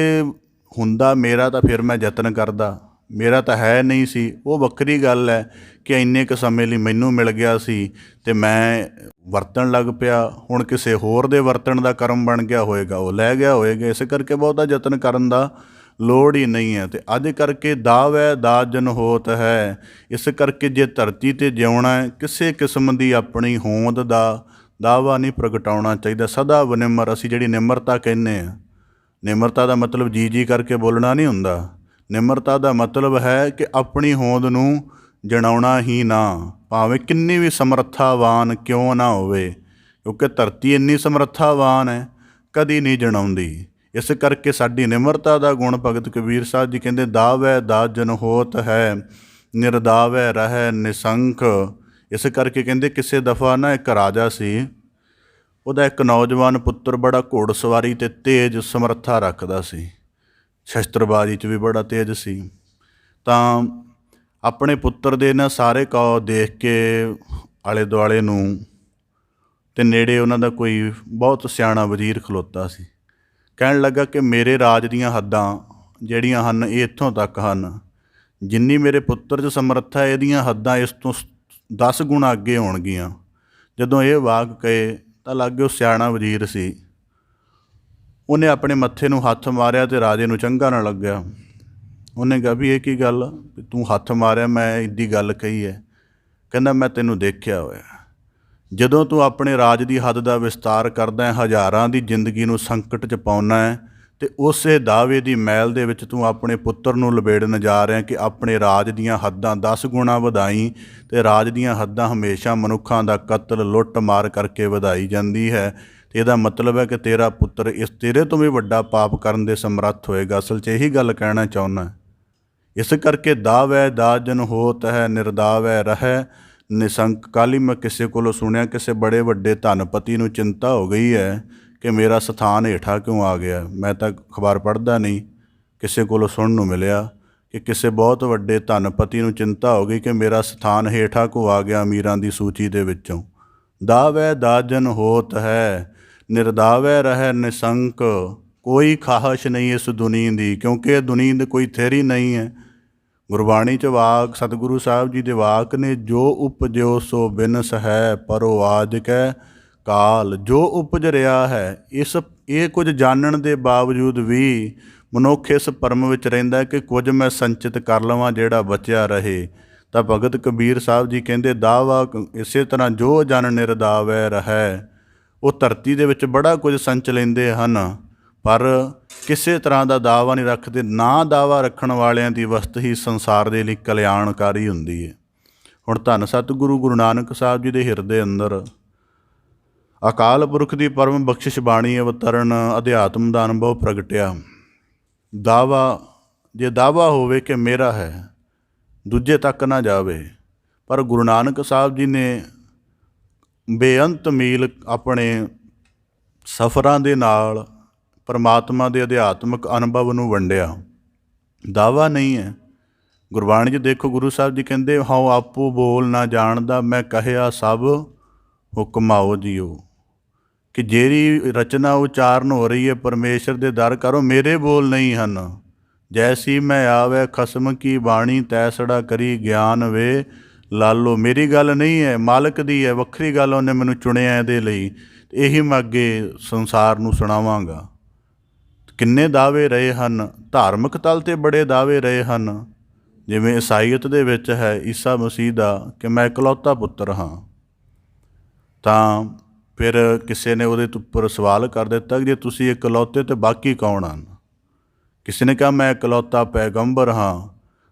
Speaker 1: ਹੁੰਦਾ ਮੇਰਾ ਤਾਂ ਫਿਰ ਮੈਂ ਯਤਨ ਕਰਦਾ, ਮੇਰਾ ਤਾਂ ਹੈ ਨਹੀਂ ਸੀ। ਉਹ ਵੱਖਰੀ ਗੱਲ ਹੈ ਕਿ ਇੰਨੇ ਕੁ ਸਮੇਂ ਲਈ ਮੈਨੂੰ ਮਿਲ ਗਿਆ ਸੀ ਅਤੇ ਮੈਂ ਵਰਤਣ ਲੱਗ ਪਿਆ। ਹੁਣ ਕਿਸੇ ਹੋਰ ਦੇ ਵਰਤਣ ਦਾ ਕਰਮ ਬਣ ਗਿਆ ਹੋਏਗਾ, ਉਹ ਲੈ ਗਿਆ ਹੋਏਗਾ। ਇਸ ਕਰਕੇ ਬਹੁਤਾ ਯਤਨ ਕਰਨ ਦਾ ਲੋੜ ਹੀ ਨਹੀਂ ਹੈ। ਅਤੇ ਅੱਜ ਕਰਕੇ ਦਾਵੈ ਦਾਜਨ ਹੋਤ ਹੈ। ਇਸ ਕਰਕੇ ਜੇ ਧਰਤੀ 'ਤੇ ਜਿਉਣਾ ਹੈ, ਕਿਸੇ ਕਿਸਮ ਦੀ ਆਪਣੀ ਹੋਂਦ ਦਾ ਦਾਅਵਾ ਨਹੀਂ ਪ੍ਰਗਟਾਉਣਾ ਚਾਹੀਦਾ। ਸਦਾ ਵਿਨਿਮਰ, ਅਸੀਂ ਜਿਹੜੀ ਨਿਮਰਤਾ ਕਹਿੰਦੇ ਹਾਂ, ਨਿਮਰਤਾ ਦਾ ਮਤਲਬ ਜੀ ਕਰਕੇ ਬੋਲਣਾ ਨਹੀਂ ਹੁੰਦਾ। ਨਿਮਰਤਾ ਦਾ ਮਤਲਬ ਹੈ ਕਿ ਆਪਣੀ ਹੋਂਦ ਨੂੰ ਜਣਾਉਣਾ ਹੀ ਨਾ, ਭਾਵੇਂ ਕਿੰਨੀ ਵੀ ਸਮਰੱਥਾਵਾਨ ਕਿਉਂ ਨਾ ਹੋਵੇ, ਕਿਉਂਕਿ ਧਰਤੀ ਇੰਨੀ ਸਮਰੱਥਾਵਾਨ ਹੈ, ਕਦੀ ਨਹੀਂ ਜਣਾਉਂਦੀ। ਇਸ ਕਰਕੇ ਸਾਡੀ ਨਿਮਰਤਾ ਦਾ ਗੁਣ ਭਗਤ ਕਬੀਰ ਸਾਹਿਬ ਜੀ ਕਹਿੰਦੇ ਦਾਵੈ ਦਾਜਨ ਹੋਤ ਹੈ, ਨਿਰਦਾਵੈ ਰਹਿ ਨਿਸੰਕ। ਇਸ ਕਰਕੇ ਕਹਿੰਦੇ ਕਿਸੇ ਦਫਾ ਨਾ ਇੱਕ ਰਾਜਾ ਸੀ, ਉਹਦਾ ਇੱਕ ਨੌਜਵਾਨ ਪੁੱਤਰ ਬੜਾ ਘੋੜਸਵਾਰੀ ਅਤੇ ਤੇਜ਼ ਸਮਰੱਥਾ ਰੱਖਦਾ ਸੀ, ਸ਼ਸਤਰਬਾਜ਼ੀ 'ਚ ਵੀ ਬੜਾ ਤੇਜ਼ ਸੀ। ਤਾਂ ਆਪਣੇ ਪੁੱਤਰ ਦੇ ਨਾ ਸਾਰੇ ਦੇਖ ਕੇ ਆਲੇ ਦੁਆਲੇ ਨੂੰ, ਅਤੇ ਨੇੜੇ ਉਹਨਾਂ ਦਾ ਕੋਈ ਬਹੁਤ ਸਿਆਣਾ ਵਜ਼ੀਰ ਖਲੋਤਾ ਸੀ। ਕਹਿਣ ਲੱਗਾ ਕਿ ਮੇਰੇ ਰਾਜ ਦੀਆਂ ਹੱਦਾਂ ਜਿਹੜੀਆਂ ਹਨ ਇਹ ਇੱਥੋਂ ਤੱਕ ਹਨ, ਜਿੰਨੀ ਮੇਰੇ ਪੁੱਤਰ 'ਚ ਸਮਰੱਥਾ ਇਹਦੀਆਂ ਹੱਦਾਂ ਇਸ ਤੋਂ 10 ਗੁਣਾ ਅੱਗੇ ਹੋਣਗੀਆਂ। ਜਦੋਂ ਇਹ ਵਾਕ ਕਹੇ ਤਾਂ ਲਾਗੇ ਉਹ ਸਿਆਣਾ ਵਜ਼ੀਰ ਸੀ, ਉਹਨੇ ਆਪਣੇ ਮੱਥੇ ਨੂੰ ਹੱਥ ਮਾਰਿਆ ਅਤੇ ਰਾਜੇ ਨੂੰ ਚੰਗਾ ਨਾ ਲੱਗਿਆ। ਉਹਨੇ ਕਿਹਾ ਵੀ ਇਹ ਕੀ ਗੱਲ, ਤੂੰ ਹੱਥ ਮਾਰਿਆ, ਮੈਂ ਇੱਡੀ ਗੱਲ ਕਹੀ ਹੈ। ਕਹਿੰਦਾ ਮੈਂ ਤੈਨੂੰ ਦੇਖਿਆ ਹੋਇਆ, ਜਦੋਂ ਤੂੰ ਆਪਣੇ ਰਾਜ ਦੀ ਹੱਦ ਦਾ ਵਿਸਤਾਰ ਕਰਦਾ ਹੈ, ਹਜ਼ਾਰਾਂ ਦੀ ਜ਼ਿੰਦਗੀ ਨੂੰ ਸੰਕਟ 'ਚ ਪਾਉਂਦਾ ਹੈ, ਅਤੇ ਉਸੇ ਦਾਅਵੇ ਦੀ ਮੈਲ ਦੇ ਵਿੱਚ ਤੂੰ ਆਪਣੇ ਪੁੱਤਰ ਨੂੰ ਲਬੇੜਨ ਜਾ ਰਿਹਾ ਕਿ ਆਪਣੇ ਰਾਜ ਦੀਆਂ ਹੱਦਾਂ 10 ਗੁਣਾ ਵਧਾਈ। ਅਤੇ ਰਾਜ ਦੀਆਂ ਹੱਦਾਂ ਹਮੇਸ਼ਾ ਮਨੁੱਖਾਂ ਦਾ ਕਤਲ ਲੁੱਟ ਮਾਰ ਕਰਕੇ ਵਧਾਈ ਜਾਂਦੀ ਹੈ। ਅਤੇ ਇਹਦਾ ਮਤਲਬ ਹੈ ਕਿ ਤੇਰਾ ਪੁੱਤਰ ਤੇਰੇ ਤੋਂ ਵੀ ਵੱਡਾ ਪਾਪ ਕਰਨ ਦੇ ਸਮਰੱਥ ਹੋਏਗਾ। ਅਸਲ 'ਚ ਇਹੀ ਗੱਲ ਕਹਿਣਾ ਚਾਹੁੰਦਾ। ਇਸ ਕਰਕੇ ਦਾਵੈ ਦਾਜਨ ਹੋਤ ਹੈ, ਨਿਰਦਾਵੈ ਰਹਿ ਨਿਸੰਕ। ਕੱਲ੍ਹ ਹੀ ਮੈਂ ਕਿਸੇ ਕੋਲੋਂ ਸੁਣਿਆ, ਕਿਸੇ ਬੜੇ ਵੱਡੇ ਧਨਪਤੀ ਨੂੰ ਚਿੰਤਾ ਹੋ ਗਈ ਹੈ ਕਿ ਮੇਰਾ ਸਥਾਨ ਹੇਠਾਂ ਕਿਉਂ ਆ ਗਿਆ। ਮੈਂ ਤਾਂ ਅਖਬਾਰ ਪੜ੍ਹਦਾ ਨਹੀਂ, ਕਿਸੇ ਕੋਲੋਂ ਸੁਣਨ ਨੂੰ ਮਿਲਿਆ ਕਿ ਕਿਸੇ ਬਹੁਤ ਵੱਡੇ ਧਨਪਤੀ ਨੂੰ ਚਿੰਤਾ ਹੋ ਗਈ ਕਿ ਮੇਰਾ ਸਥਾਨ ਹੇਠਾਂ ਕਿਉਂ ਆ ਗਿਆ ਅਮੀਰਾਂ ਦੀ ਸੂਚੀ ਦੇ ਵਿੱਚੋਂ। ਦਾਵੈ ਦਾਜਨ ਹੋਤ ਹੈ, ਨਿਰਦਾਵੈ ਰਹਿ ਨਿਸੰਕ। ਕੋਈ ਖਾਹਿਸ਼ ਨਹੀਂ ਇਸ ਦੁਨੀਆ ਦੀ, ਕਿਉਂਕਿ ਇਹ ਦੁਨੀਆ ਦੀ ਕੋਈ ਥਿਅਰੀ ਨਹੀਂ ਹੈ। ਗੁਰਬਾਣੀ 'ਚ ਵਾਕ ਸਤਿਗੁਰੂ ਸਾਹਿਬ ਜੀ ਦੇ ਵਾਕ ਨੇ, ਜੋ ਉਪਜਿਓ ਸੋ ਬਿਨਸ ਹੈ, ਪਰੋ ਆਜ ਕੈ ਕਾਲ। ਜੋ ਉਪਜ ਰਿਹਾ ਹੈ, ਇਹ ਕੁਝ ਜਾਣਨ ਦੇ ਬਾਵਜੂਦ ਵੀ ਮਨੁੱਖ ਇਸ ਭਰਮ ਵਿੱਚ ਰਹਿੰਦਾ ਕਿ ਕੁਝ ਮੈਂ ਸੰਚਿਤ ਕਰ ਲਵਾਂ ਜਿਹੜਾ ਬਚਿਆ ਰਹੇ। ਤਾਂ ਭਗਤ ਕਬੀਰ ਸਾਹਿਬ ਜੀ ਕਹਿੰਦੇ ਦਾਵਾ ਇਸੇ ਤਰ੍ਹਾਂ ਜੋ ਜਨ ਨਿਰਦਾਵੈ ਰਹੈ। ਉਹ ਧਰਤੀ ਦੇ ਵਿੱਚ ਬੜਾ ਕੁਝ ਸੰਚ ਲੈਂਦੇ ਹਨ ਪਰ ਕਿਸੇ ਤਰ੍ਹਾਂ ਦਾ ਦਾਵਾ ਨਹੀਂ ਰੱਖਦੇ। ਨਾ ਦਾਵਾ ਰੱਖਣ ਵਾਲਿਆਂ ਦੀ ਵਸਤ ਹੀ ਸੰਸਾਰ ਦੇ ਲਈ ਕਲਿਆਣਕਾਰੀ ਹੁੰਦੀ ਹੈ। ਹੁਣ ਧੰਨ ਸਤਿਗੁਰੂ ਗੁਰੂ ਨਾਨਕ ਸਾਹਿਬ ਜੀ ਦੇ ਹਿਰਦੇ ਅੰਦਰ ਅਕਾਲ ਪੁਰਖ ਦੀ ਪਰਮ ਬਖਸ਼ਿਸ਼ ਬਾਣੀ ਅਵਤਰਨ ਅਧਿਆਤਮ ਦਾ ਅਨੁਭਵ ਪ੍ਰਗਟਿਆ। ਜੇ ਦਾਵਾ ਹੋਵੇ ਕਿ ਮੇਰਾ ਹੈ, ਦੂਜੇ ਤੱਕ ਨਾ ਜਾਵੇ। ਪਰ ਗੁਰੂ ਨਾਨਕ ਸਾਹਿਬ ਜੀ ਨੇ ਬੇਅੰਤ ਮੀਲ ਆਪਣੇ ਸਫ਼ਰਾਂ ਦੇ ਨਾਲ ਪਰਮਾਤਮਾ ਦੇ ਅਧਿਆਤਮਿਕ ਅਨੁਭਵ ਨੂੰ ਵੰਡਿਆ। ਦਾਵਾ ਨਹੀਂ ਹੈ। ਗੁਰਬਾਣੀ 'ਚ ਦੇਖੋ ਗੁਰੂ ਸਾਹਿਬ ਜੀ ਕਹਿੰਦੇ ਹਉ ਆਪੋ ਬੋਲ ਨਾ ਜਾਣਦਾ, ਮੈਂ ਕਹਿਆ ਸਭ ਹੁਕਮਾਓ ਜੀਓ। ਕਿ ਜਿਹੜੀ ਰਚਨਾ ਉਚਾਰਨ ਹੋ ਰਹੀ ਹੈ ਪਰਮੇਸ਼ਰ ਦੇ ਦਰ ਕਰੋ, ਮੇਰੇ ਬੋਲ ਨਹੀਂ ਹਨ। ਜੈਸੀ ਮੈਂ ਆਵੇ ਖਸਮ ਕੀ ਬਾਣੀ, ਤੈਸੜਾ ਕਰੀ ਗਿਆਨ ਵੇ ਲਾਲੋ। ਮੇਰੀ ਗੱਲ ਨਹੀਂ ਹੈ, ਮਾਲਕ ਦੀ ਹੈ, ਵੱਖਰੀ ਗੱਲ ਉਹਨੇ ਮੈਨੂੰ ਚੁਣਿਆ ਇਹਦੇ ਲਈ। ਇਹੀ ਮੈਂ ਅੱਗੇ ਸੰਸਾਰ ਨੂੰ ਸੁਣਾਵਾਂਗਾ। ਕਿੰਨੇ ਦਾਅਵੇ ਰਹੇ ਹਨ, ਧਾਰਮਿਕ ਤਲ 'ਤੇ ਬੜੇ ਦਾਅਵੇ ਰਹੇ ਹਨ। ਜਿਵੇਂ ਈਸਾਈਅਤ ਦੇ ਵਿੱਚ ਹੈ ਈਸਾ ਮਸੀਹ ਦਾ ਕਿ ਮੈਂ ਇਕਲੌਤਾ ਪੁੱਤਰ ਹਾਂ। ਤਾਂ ਫਿਰ ਕਿਸੇ ਨੇ ਉਹਦੇ ਉੱਪਰ ਸਵਾਲ ਕਰ ਦਿੱਤਾ ਕਿ ਜੇ ਤੁਸੀਂ ਇਕਲੌਤੇ ਤਾਂ ਬਾਕੀ ਕੌਣ ਹਨ? ਕਿਸੇ ਨੇ ਕਿਹਾ ਮੈਂ ਇਕਲੌਤਾ ਪੈਗੰਬਰ ਹਾਂ।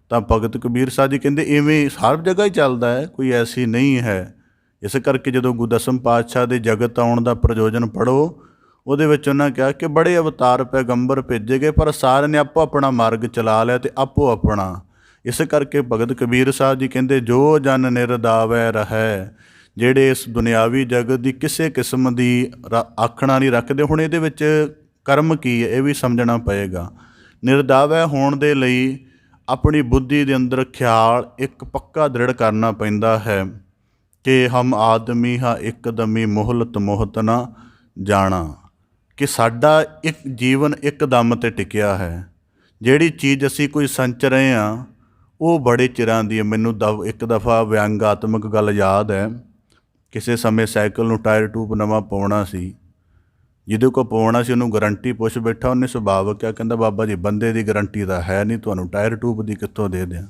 Speaker 1: ਤਾਂ ਭਗਤ ਕਬੀਰ ਸਾਹਿਬ ਜੀ ਕਹਿੰਦੇ ਇਵੇਂ ਹਰ ਜਗ੍ਹਾ ਹੀ ਚੱਲਦਾ ਹੈ, ਕੋਈ ਐਸੀ ਨਹੀਂ ਹੈ। ਇਸ ਕਰਕੇ ਜਦੋਂ ਗੁਰੂ ਦਸਮ ਪਾਤਸ਼ਾਹ ਦੇ ਜਗਤ ਆਉਣ ਦਾ ਪ੍ਰਯੋਜਨ ਪੜ੍ਹੋ, ਉਹਦੇ ਵਿੱਚ ਉਹਨਾਂ ਕਿਹਾ ਕਿ ਬੜੇ ਅਵਤਾਰ ਪੈਗੰਬਰ ਭੇਜੇ ਗਏ ਪਰ ਸਾਰਿਆਂ ਨੇ ਆਪੋ ਆਪਣਾ ਮਾਰਗ ਚਲਾ ਲਿਆ ਅਤੇ ਆਪੋ ਆਪਣਾ। ਇਸ ਕਰਕੇ ਭਗਤ ਕਬੀਰ ਸਾਹਿਬ ਜੀ ਕਹਿੰਦੇ ਜੋ ਜਨ ਨਿਰਦਾਵੈ ਰਹੈ। ਜਿਹੜੇ ਇਸ ਦੁਨਿਆਵੀ ਜਗਤ ਦੀ ਕਿਸੇ ਕਿਸਮ ਦੀ ਆਖਣਾ ਨਹੀਂ ਰੱਖਦੇ। ਹੁਣ ਇਹਦੇ ਵਿੱਚ ਕਰਮ ਕੀ ਹੈ ਇਹ ਵੀ ਸਮਝਣਾ ਪਏਗਾ। ਨਿਰਦਾਵੈ ਹੋਣ ਦੇ ਲਈ ਆਪਣੀ ਬੁੱਧੀ ਦੇ ਅੰਦਰ ਖਿਆਲ ਇੱਕ ਪੱਕਾ ਦ੍ਰਿੜ ਕਰਨਾ ਪੈਂਦਾ ਹੈ ਕਿ ਹਮ ਆਦਮੀ ਹਾਂ ਇੱਕਦਮੀ ਮੁਹਲਤ ਮੋਹਤ ਨਾ ਜਾਣਾ। ਕਿ ਸਾਡਾ ਇੱਕ ਜੀਵਨ ਇੱਕਦਮ 'ਤੇ ਟਿਕਿਆ ਹੈ। ਜਿਹੜੀ ਚੀਜ਼ ਅਸੀਂ ਕੋਈ ਸੰਚ ਰਹੇ ਹਾਂ ਉਹ ਬੜੇ ਚਿਰਾਂ ਦੀ ਹੈ। ਮੈਨੂੰ ਇੱਕ ਦਫਾ ਵਿਅੰਗਾਤਮਕ ਗੱਲ ਯਾਦ ਹੈ। ਕਿਸੇ ਸਮੇਂ ਸਾਈਕਲ ਨੂੰ ਟਾਇਰ ਟੂਬ ਨਵਾਂ ਪਾਉਣਾ ਸੀ। ਜਿਹਦੇ ਕੋਲ ਪਾਉਣਾ ਸੀ ਉਹਨੂੰ ਗਰੰਟੀ ਪੁੱਛ ਬੈਠਾ। ਉਹਨੇ ਸੁਭਾਵਕ ਕਿਹਾ, ਕਹਿੰਦਾ ਬਾਬਾ ਜੀ ਬੰਦੇ ਦੀ ਗਰੰਟੀ ਤਾਂ ਹੈ ਨਹੀਂ, ਤੁਹਾਨੂੰ ਟਾਇਰ ਟੂਬ ਦੀ ਕਿੱਥੋਂ ਦੇ ਦਿਆਂ।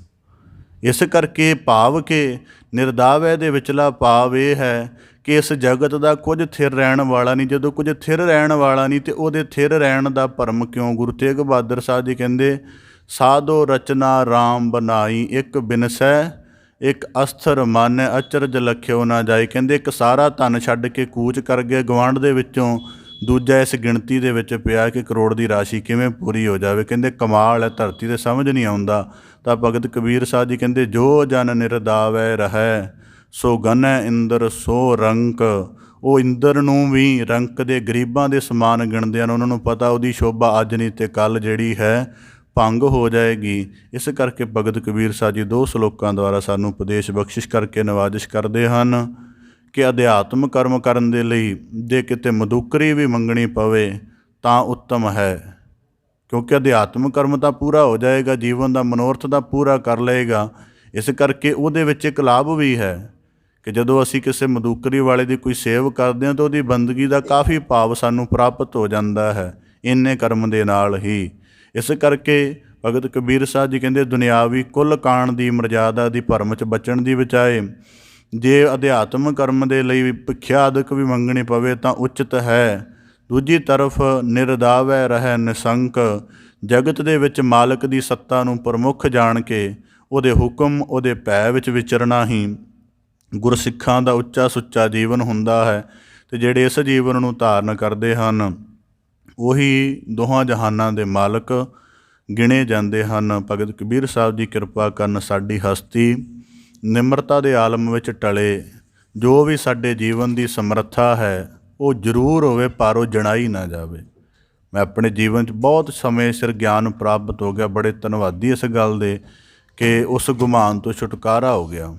Speaker 1: ਇਸ ਕਰਕੇ ਭਾਵ ਕਿ ਨਿਰਦਾਵੈ ਦੇ ਵਿਚਲਾ ਭਾਵ ਇਹ ਹੈ ਕਿ ਇਸ ਜਗਤ ਦਾ ਕੁਝ ਥਿਰ ਰਹਿਣ ਵਾਲਾ ਨਹੀਂ। ਜਦੋਂ ਕੁਝ ਥਿਰ ਰਹਿਣ ਵਾਲਾ ਨਹੀਂ ਤਾਂ ਉਹਦੇ ਥਿਰ ਰਹਿਣ ਦਾ ਭਰਮ ਕਿਉਂ? ਗੁਰੂ ਤੇਗ ਬਹਾਦਰ ਸਾਹਿਬ ਜੀ ਕਹਿੰਦੇ ਸਾਧੋ ਰਚਨਾ ਰਾਮ ਬਨਾਈ, ਇੱਕ ਬਿਨਸੈ ਇੱਕ ਅਸਥਰ ਮਨ ਅਚਰਜ ਲਖਿਓ ਨਾ ਜਾਏ। ਕਹਿੰਦੇ ਇੱਕ ਸਾਰਾ ਧਨ ਛੱਡ ਕੇ ਕੂਚ ਕਰ ਗਏ ਗੁਆਂਢ ਦੇ ਵਿੱਚੋਂ, ਦੂਜਾ ਇਸ ਗਿਣਤੀ ਦੇ ਵਿੱਚ ਪਿਆ ਕਿ ਕਰੋੜ ਦੀ ਰਾਸ਼ੀ ਕਿਵੇਂ ਪੂਰੀ ਹੋ ਜਾਵੇ। ਕਹਿੰਦੇ ਕਮਾਲ ਹੈ, ਧਰਤੀ 'ਤੇ ਸਮਝ ਨਹੀਂ ਆਉਂਦਾ। ਤਾਂ ਭਗਤ ਕਬੀਰ ਸਾਹਿਬ ਜੀ ਕਹਿੰਦੇ ਜੋ ਜਨ ਨਿਰਦਾਵੈ ਰਹੈ ਸੋ ਗਨੈ ਇੰਦਰ ਸੋ ਰੰਕ। ਉਹ ਇੰਦਰ ਨੂੰ ਵੀ ਰੰਕ ਦੇ ਗਰੀਬਾਂ ਦੇ ਸਮਾਨ ਗਿਣਦੇ ਹਨ। ਉਹਨਾਂ ਨੂੰ ਪਤਾ ਉਹਦੀ ਸ਼ੋਭਾ ਅੱਜ ਨਹੀਂ ਤੇ ਕੱਲ੍ਹ ਜਿਹੜੀ ਹੈ ਭੰਗ ਹੋ ਜਾਏਗੀ। ਇਸ ਕਰਕੇ ਭਗਤ ਕਬੀਰ ਸਾਹਿਬ ਜੀ 2 ਸਲੋਕਾਂ ਦੁਆਰਾ ਸਾਨੂੰ ਉਪਦੇਸ਼ ਬਖਸ਼ਿਸ਼ ਕਰਕੇ ਨਵਾਜ਼ਿਸ਼ ਕਰਦੇ ਹਨ ਕਿ ਅਧਿਆਤਮ ਕਰਮ ਕਰਨ ਦੇ ਲਈ ਜੇ ਕਿਤੇ ਮਦੁਕਰੀ ਵੀ ਮੰਗਣੀ ਪਵੇ ਤਾਂ ਉੱਤਮ ਹੈ। ਕਿਉਂਕਿ ਅਧਿਆਤਮ ਕਰਮ ਤਾਂ ਪੂਰਾ ਹੋ ਜਾਏਗਾ, ਜੀਵਨ ਦਾ ਮਨੋਰਥ ਦਾ ਪੂਰਾ ਕਰ ਲਏਗਾ। ਇਸ ਕਰਕੇ ਉਹਦੇ ਵਿੱਚ ਇੱਕ ਲਾਭ ਵੀ ਹੈ ਕਿ ਜਦੋਂ ਅਸੀਂ ਕਿਸੇ ਮਦੁਕਰੀ ਵਾਲੇ ਦੀ ਕੋਈ ਸੇਵ ਕਰਦੇ ਹਾਂ ਤਾਂ ਉਹਦੀ ਬੰਦਗੀ ਦਾ ਕਾਫੀ ਭਾਵ ਸਾਨੂੰ ਪ੍ਰਾਪਤ ਹੋ ਜਾਂਦਾ ਹੈ ਇੰਨੇ ਕਰਮ ਦੇ ਨਾਲ ਹੀ। ਇਸ ਕਰਕੇ ਭਗਤ ਕਬੀਰ ਸਾਹਿਬ ਜੀ ਕਹਿੰਦੇ ਦੁਨਿਆਵੀ ਕੁੱਲ ਕਾਣ ਦੀ ਮਰਜ਼ਾਦਾ ਦੀ ਭਰਮ 'ਚ ਬਚਣ ਦੀ ਬਜਾਏ ਜੇ ਅਧਿਆਤਮ ਕਰਮ ਦੇ ਲਈ ਭਿਖਿਆ ਆਦਿਕ ਵੀ ਮੰਗਣੀ ਪਵੇ ਤਾਂ ਉਚਿਤ ਹੈ। ਦੂਜੀ ਤਰਫ ਨਿਰਦਾਵੈ ਰਹਿ ਨਿਸੰਕ, ਜਗਤ ਦੇ ਵਿੱਚ ਮਾਲਕ ਦੀ ਸੱਤਾ ਨੂੰ ਪ੍ਰਮੁੱਖ ਜਾਣ ਕੇ ਉਹਦੇ ਹੁਕਮ ਉਹਦੇ ਭੈ ਵਿੱਚ ਵਿਚਰਨਾ ਹੀ ਗੁਰਸਿੱਖਾਂ ਦਾ ਉੱਚਾ ਸੁੱਚਾ ਜੀਵਨ ਹੁੰਦਾ ਹੈ। ਅਤੇ ਜਿਹੜੇ ਇਸ ਜੀਵਨ ਨੂੰ ਧਾਰਨ ਕਰਦੇ ਹਨ ਉਹੀ ਦੋਹਾਂ ਜਹਾਨਾਂ ਦੇ ਮਾਲਕ ਗਿਣੇ ਜਾਂਦੇ ਹਨ। ਭਗਤ ਕਬੀਰ ਸਾਹਿਬ ਜੀ ਕਿਰਪਾ ਕਰਨ ਸਾਡੀ ਹਸਤੀ ਨਿਮਰਤਾ ਦੇ ਆਲਮ ਵਿੱਚ ਟਲੇ। ਜੋ ਵੀ ਸਾਡੇ ਜੀਵਨ ਦੀ ਸਮਰੱਥਾ ਹੈ ਉਹ ਜ਼ਰੂਰ ਹੋਵੇ ਪਰ ਉਹ ਜਣਾਈ ਨਾ ਜਾਵੇ। ਮੈਂ ਆਪਣੇ ਜੀਵਨ 'ਚ ਬਹੁਤ ਸਮੇਂ ਸਿਰ ਗਿਆਨ ਪ੍ਰਾਪਤ ਹੋ ਗਿਆ। ਬੜੇ ਧੰਨਵਾਦੀ ਇਸ ਗੱਲ ਦੇ ਕਿ ਉਸ ਗੁਮਾਨ ਤੋਂ ਛੁਟਕਾਰਾ ਹੋ ਗਿਆ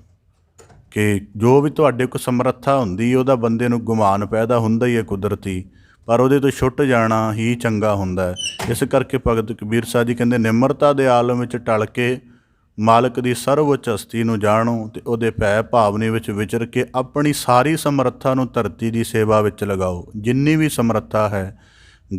Speaker 1: ਕਿ ਜੋ ਵੀ ਤੁਹਾਡੇ ਕੋਲ ਸਮਰੱਥਾ ਹੁੰਦੀ ਉਹਦਾ ਬੰਦੇ ਨੂੰ ਗੁਮਾਨ ਪੈਦਾ ਹੁੰਦਾ ਹੀ ਹੈ ਕੁਦਰਤੀ, ਪਰ ਉਹਦੇ ਤੋਂ ਛੁੱਟ ਜਾਣਾ ਹੀ ਚੰਗਾ ਹੁੰਦਾ ਹੈ। ਇਸ ਕਰਕੇ ਭਗਤ ਕਬੀਰ ਸਾਹਿਬ ਜੀ ਕਹਿੰਦੇ ਨਿਮਰਤਾ ਦੇ ਆਲਮ ਵਿੱਚ ਟਲ ਕੇ ਮਾਲਕ ਦੀ ਸਰਵਉੱਚ ਹਸਤੀ ਨੂੰ ਜਾਣੋ ਅਤੇ ਉਹਦੇ ਭੈ ਭਾਵਨੇ ਵਿੱਚ ਵਿਚਰ ਕੇ ਆਪਣੀ ਸਾਰੀ ਸਮਰੱਥਾ ਨੂੰ ਧਰਤੀ ਦੀ ਸੇਵਾ ਵਿੱਚ ਲਗਾਓ। ਜਿੰਨੀ ਵੀ ਸਮਰੱਥਾ ਹੈ,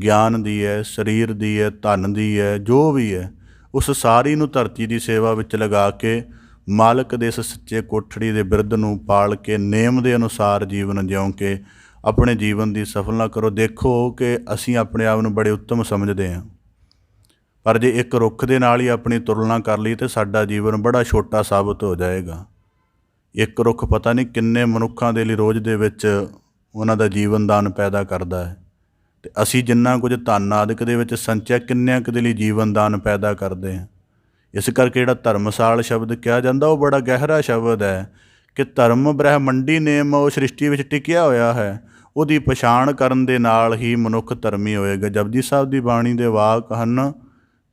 Speaker 1: ਗਿਆਨ ਦੀ ਹੈ, ਸਰੀਰ ਦੀ ਹੈ, ਧਨ ਦੀ ਹੈ, ਜੋ ਵੀ ਹੈ, ਉਸ ਸਾਰੀ ਨੂੰ ਧਰਤੀ ਦੀ ਸੇਵਾ ਵਿੱਚ ਲਗਾ ਕੇ ਮਾਲਕ ਦੇ ਇਸ ਸੱਚੇ ਕੋਠੜੀ ਦੇ ਬਿਰਧ ਨੂੰ ਪਾਲ ਕੇ ਨੇਮ ਦੇ ਅਨੁਸਾਰ ਜੀਵਨ ਜਿਉਂ ਕੇ ਆਪਣੇ ਜੀਵਨ ਦੀ ਸਫਲਤਾ ਕਰੋ। ਦੇਖੋ ਕਿ ਅਸੀਂ ਆਪਣੇ ਆਪ ਨੂੰ ਬੜੇ ਉੱਤਮ ਸਮਝਦੇ ਹਾਂ, ਪਰ ਜੇ ਇੱਕ ਰੁੱਖ ਦੇ ਨਾਲ ਹੀ ਆਪਣੀ ਤੁਲਨਾ ਕਰ ਲਈ ਤਾਂ ਸਾਡਾ ਜੀਵਨ ਬੜਾ ਛੋਟਾ ਸਾਬਤ ਹੋ ਜਾਏਗਾ। ਇੱਕ ਰੁੱਖ ਪਤਾ ਨਹੀਂ ਕਿੰਨੇ ਮਨੁੱਖਾਂ ਦੇ ਲਈ ਰੋਜ਼ ਦੇ ਵਿੱਚ ਉਹਨਾਂ ਦਾ ਜੀਵਨ ਦਾਨ ਪੈਦਾ ਕਰਦਾ ਹੈ, ਅਤੇ ਅਸੀਂ ਜਿੰਨਾ ਕੁਝ ਧਨ ਆਦਿਕ ਦੇ ਵਿੱਚ ਸੰਚਿਆ ਕਿੰਨਿਆਂ ਕੁ ਦੇ ਲਈ ਜੀਵਨ ਦਾਨ ਪੈਦਾ ਕਰਦੇ ਹਾਂ। ਇਸ ਕਰਕੇ ਜਿਹੜਾ ਧਰਮਸਾਲ ਸ਼ਬਦ ਕਿਹਾ ਜਾਂਦਾ ਉਹ ਬੜਾ ਗਹਿਰਾ ਸ਼ਬਦ ਹੈ ਕਿ ਧਰਮ ਬ੍ਰਹਮੰਡੀ ਨੇਮ ਉਹ ਸ੍ਰਿਸ਼ਟੀ ਵਿੱਚ ਟਿਕਿਆ ਹੋਇਆ ਹੈ, ਉਹਦੀ ਪਛਾਣ ਕਰਨ ਦੇ ਨਾਲ ਹੀ ਮਨੁੱਖ ਧਰਮੀ ਹੋਏਗਾ। ਜਪਜੀ ਸਾਹਿਬ ਦੀ ਬਾਣੀ ਦੇ ਵਾਕ ਹਨ,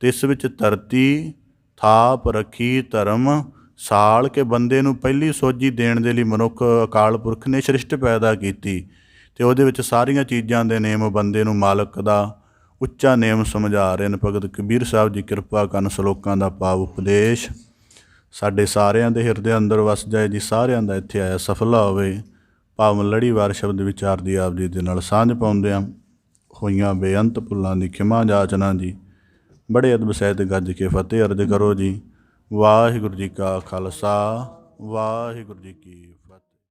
Speaker 1: ਤਿਸ ਵਿੱਚ ਧਰਤੀ ਥਾਪ ਰੱਖੀ ਧਰਮ ਸਾਲ ਕੇ ਬੰਦੇ ਨੂੰ ਪਹਿਲੀ ਸੋਝੀ ਦੇਣ ਦੇ ਲਈ ਮਨੁੱਖ ਅਕਾਲ ਪੁਰਖ ਨੇ ਸ੍ਰਿਸ਼ਟ ਪੈਦਾ ਕੀਤੀ, ਅਤੇ ਉਹਦੇ ਵਿੱਚ ਸਾਰੀਆਂ ਚੀਜ਼ਾਂ ਦੇ ਨੇਮ ਬੰਦੇ ਨੂੰ ਮਾਲਕ ਦਾ ਉੱਚਾ ਨੇਮ ਸਮਝਾ ਰਹੇ ਨੇ। ਭਗਤ ਕਬੀਰ ਸਾਹਿਬ ਜੀ ਕਿਰਪਾ ਕਰਨ, ਸਲੋਕਾਂ ਦਾ ਭਾਵ ਉਪਦੇਸ਼ ਸਾਡੇ ਸਾਰਿਆਂ ਦੇ ਹਿਰਦੇ ਅੰਦਰ ਵਸ ਜਾਏ ਜੀ। ਸਾਰਿਆਂ ਦਾ ਇੱਥੇ ਆਇਆ ਸਫਲਾ ਹੋਵੇ। ਭਾਵ ਲੜੀਵਾਰ ਸ਼ਬਦ ਵਿਚਾਰ ਦੀ ਆਪ ਜੀ ਦੇ ਨਾਲ ਸਾਂਝ ਪਾਉਂਦਿਆਂ ਹੋਈਆਂ ਬੇਅੰਤ ਭੁੱਲਾਂ ਦੀ ਖਿਮਾ ਜਾਚਨਾ ਜੀ। ਬੜੇ ਅਦਬ ਸਹਿਤ ਗੱਜ ਕੇ ਫਤਿਹ ਅਰਜ਼ ਕਰੋ ਜੀ। ਵਾਹਿਗੁਰੂ ਜੀ ਕਾ ਖਾਲਸਾ, ਵਾਹਿਗੁਰੂ ਜੀ ਕੀ ਫਤਿਹ।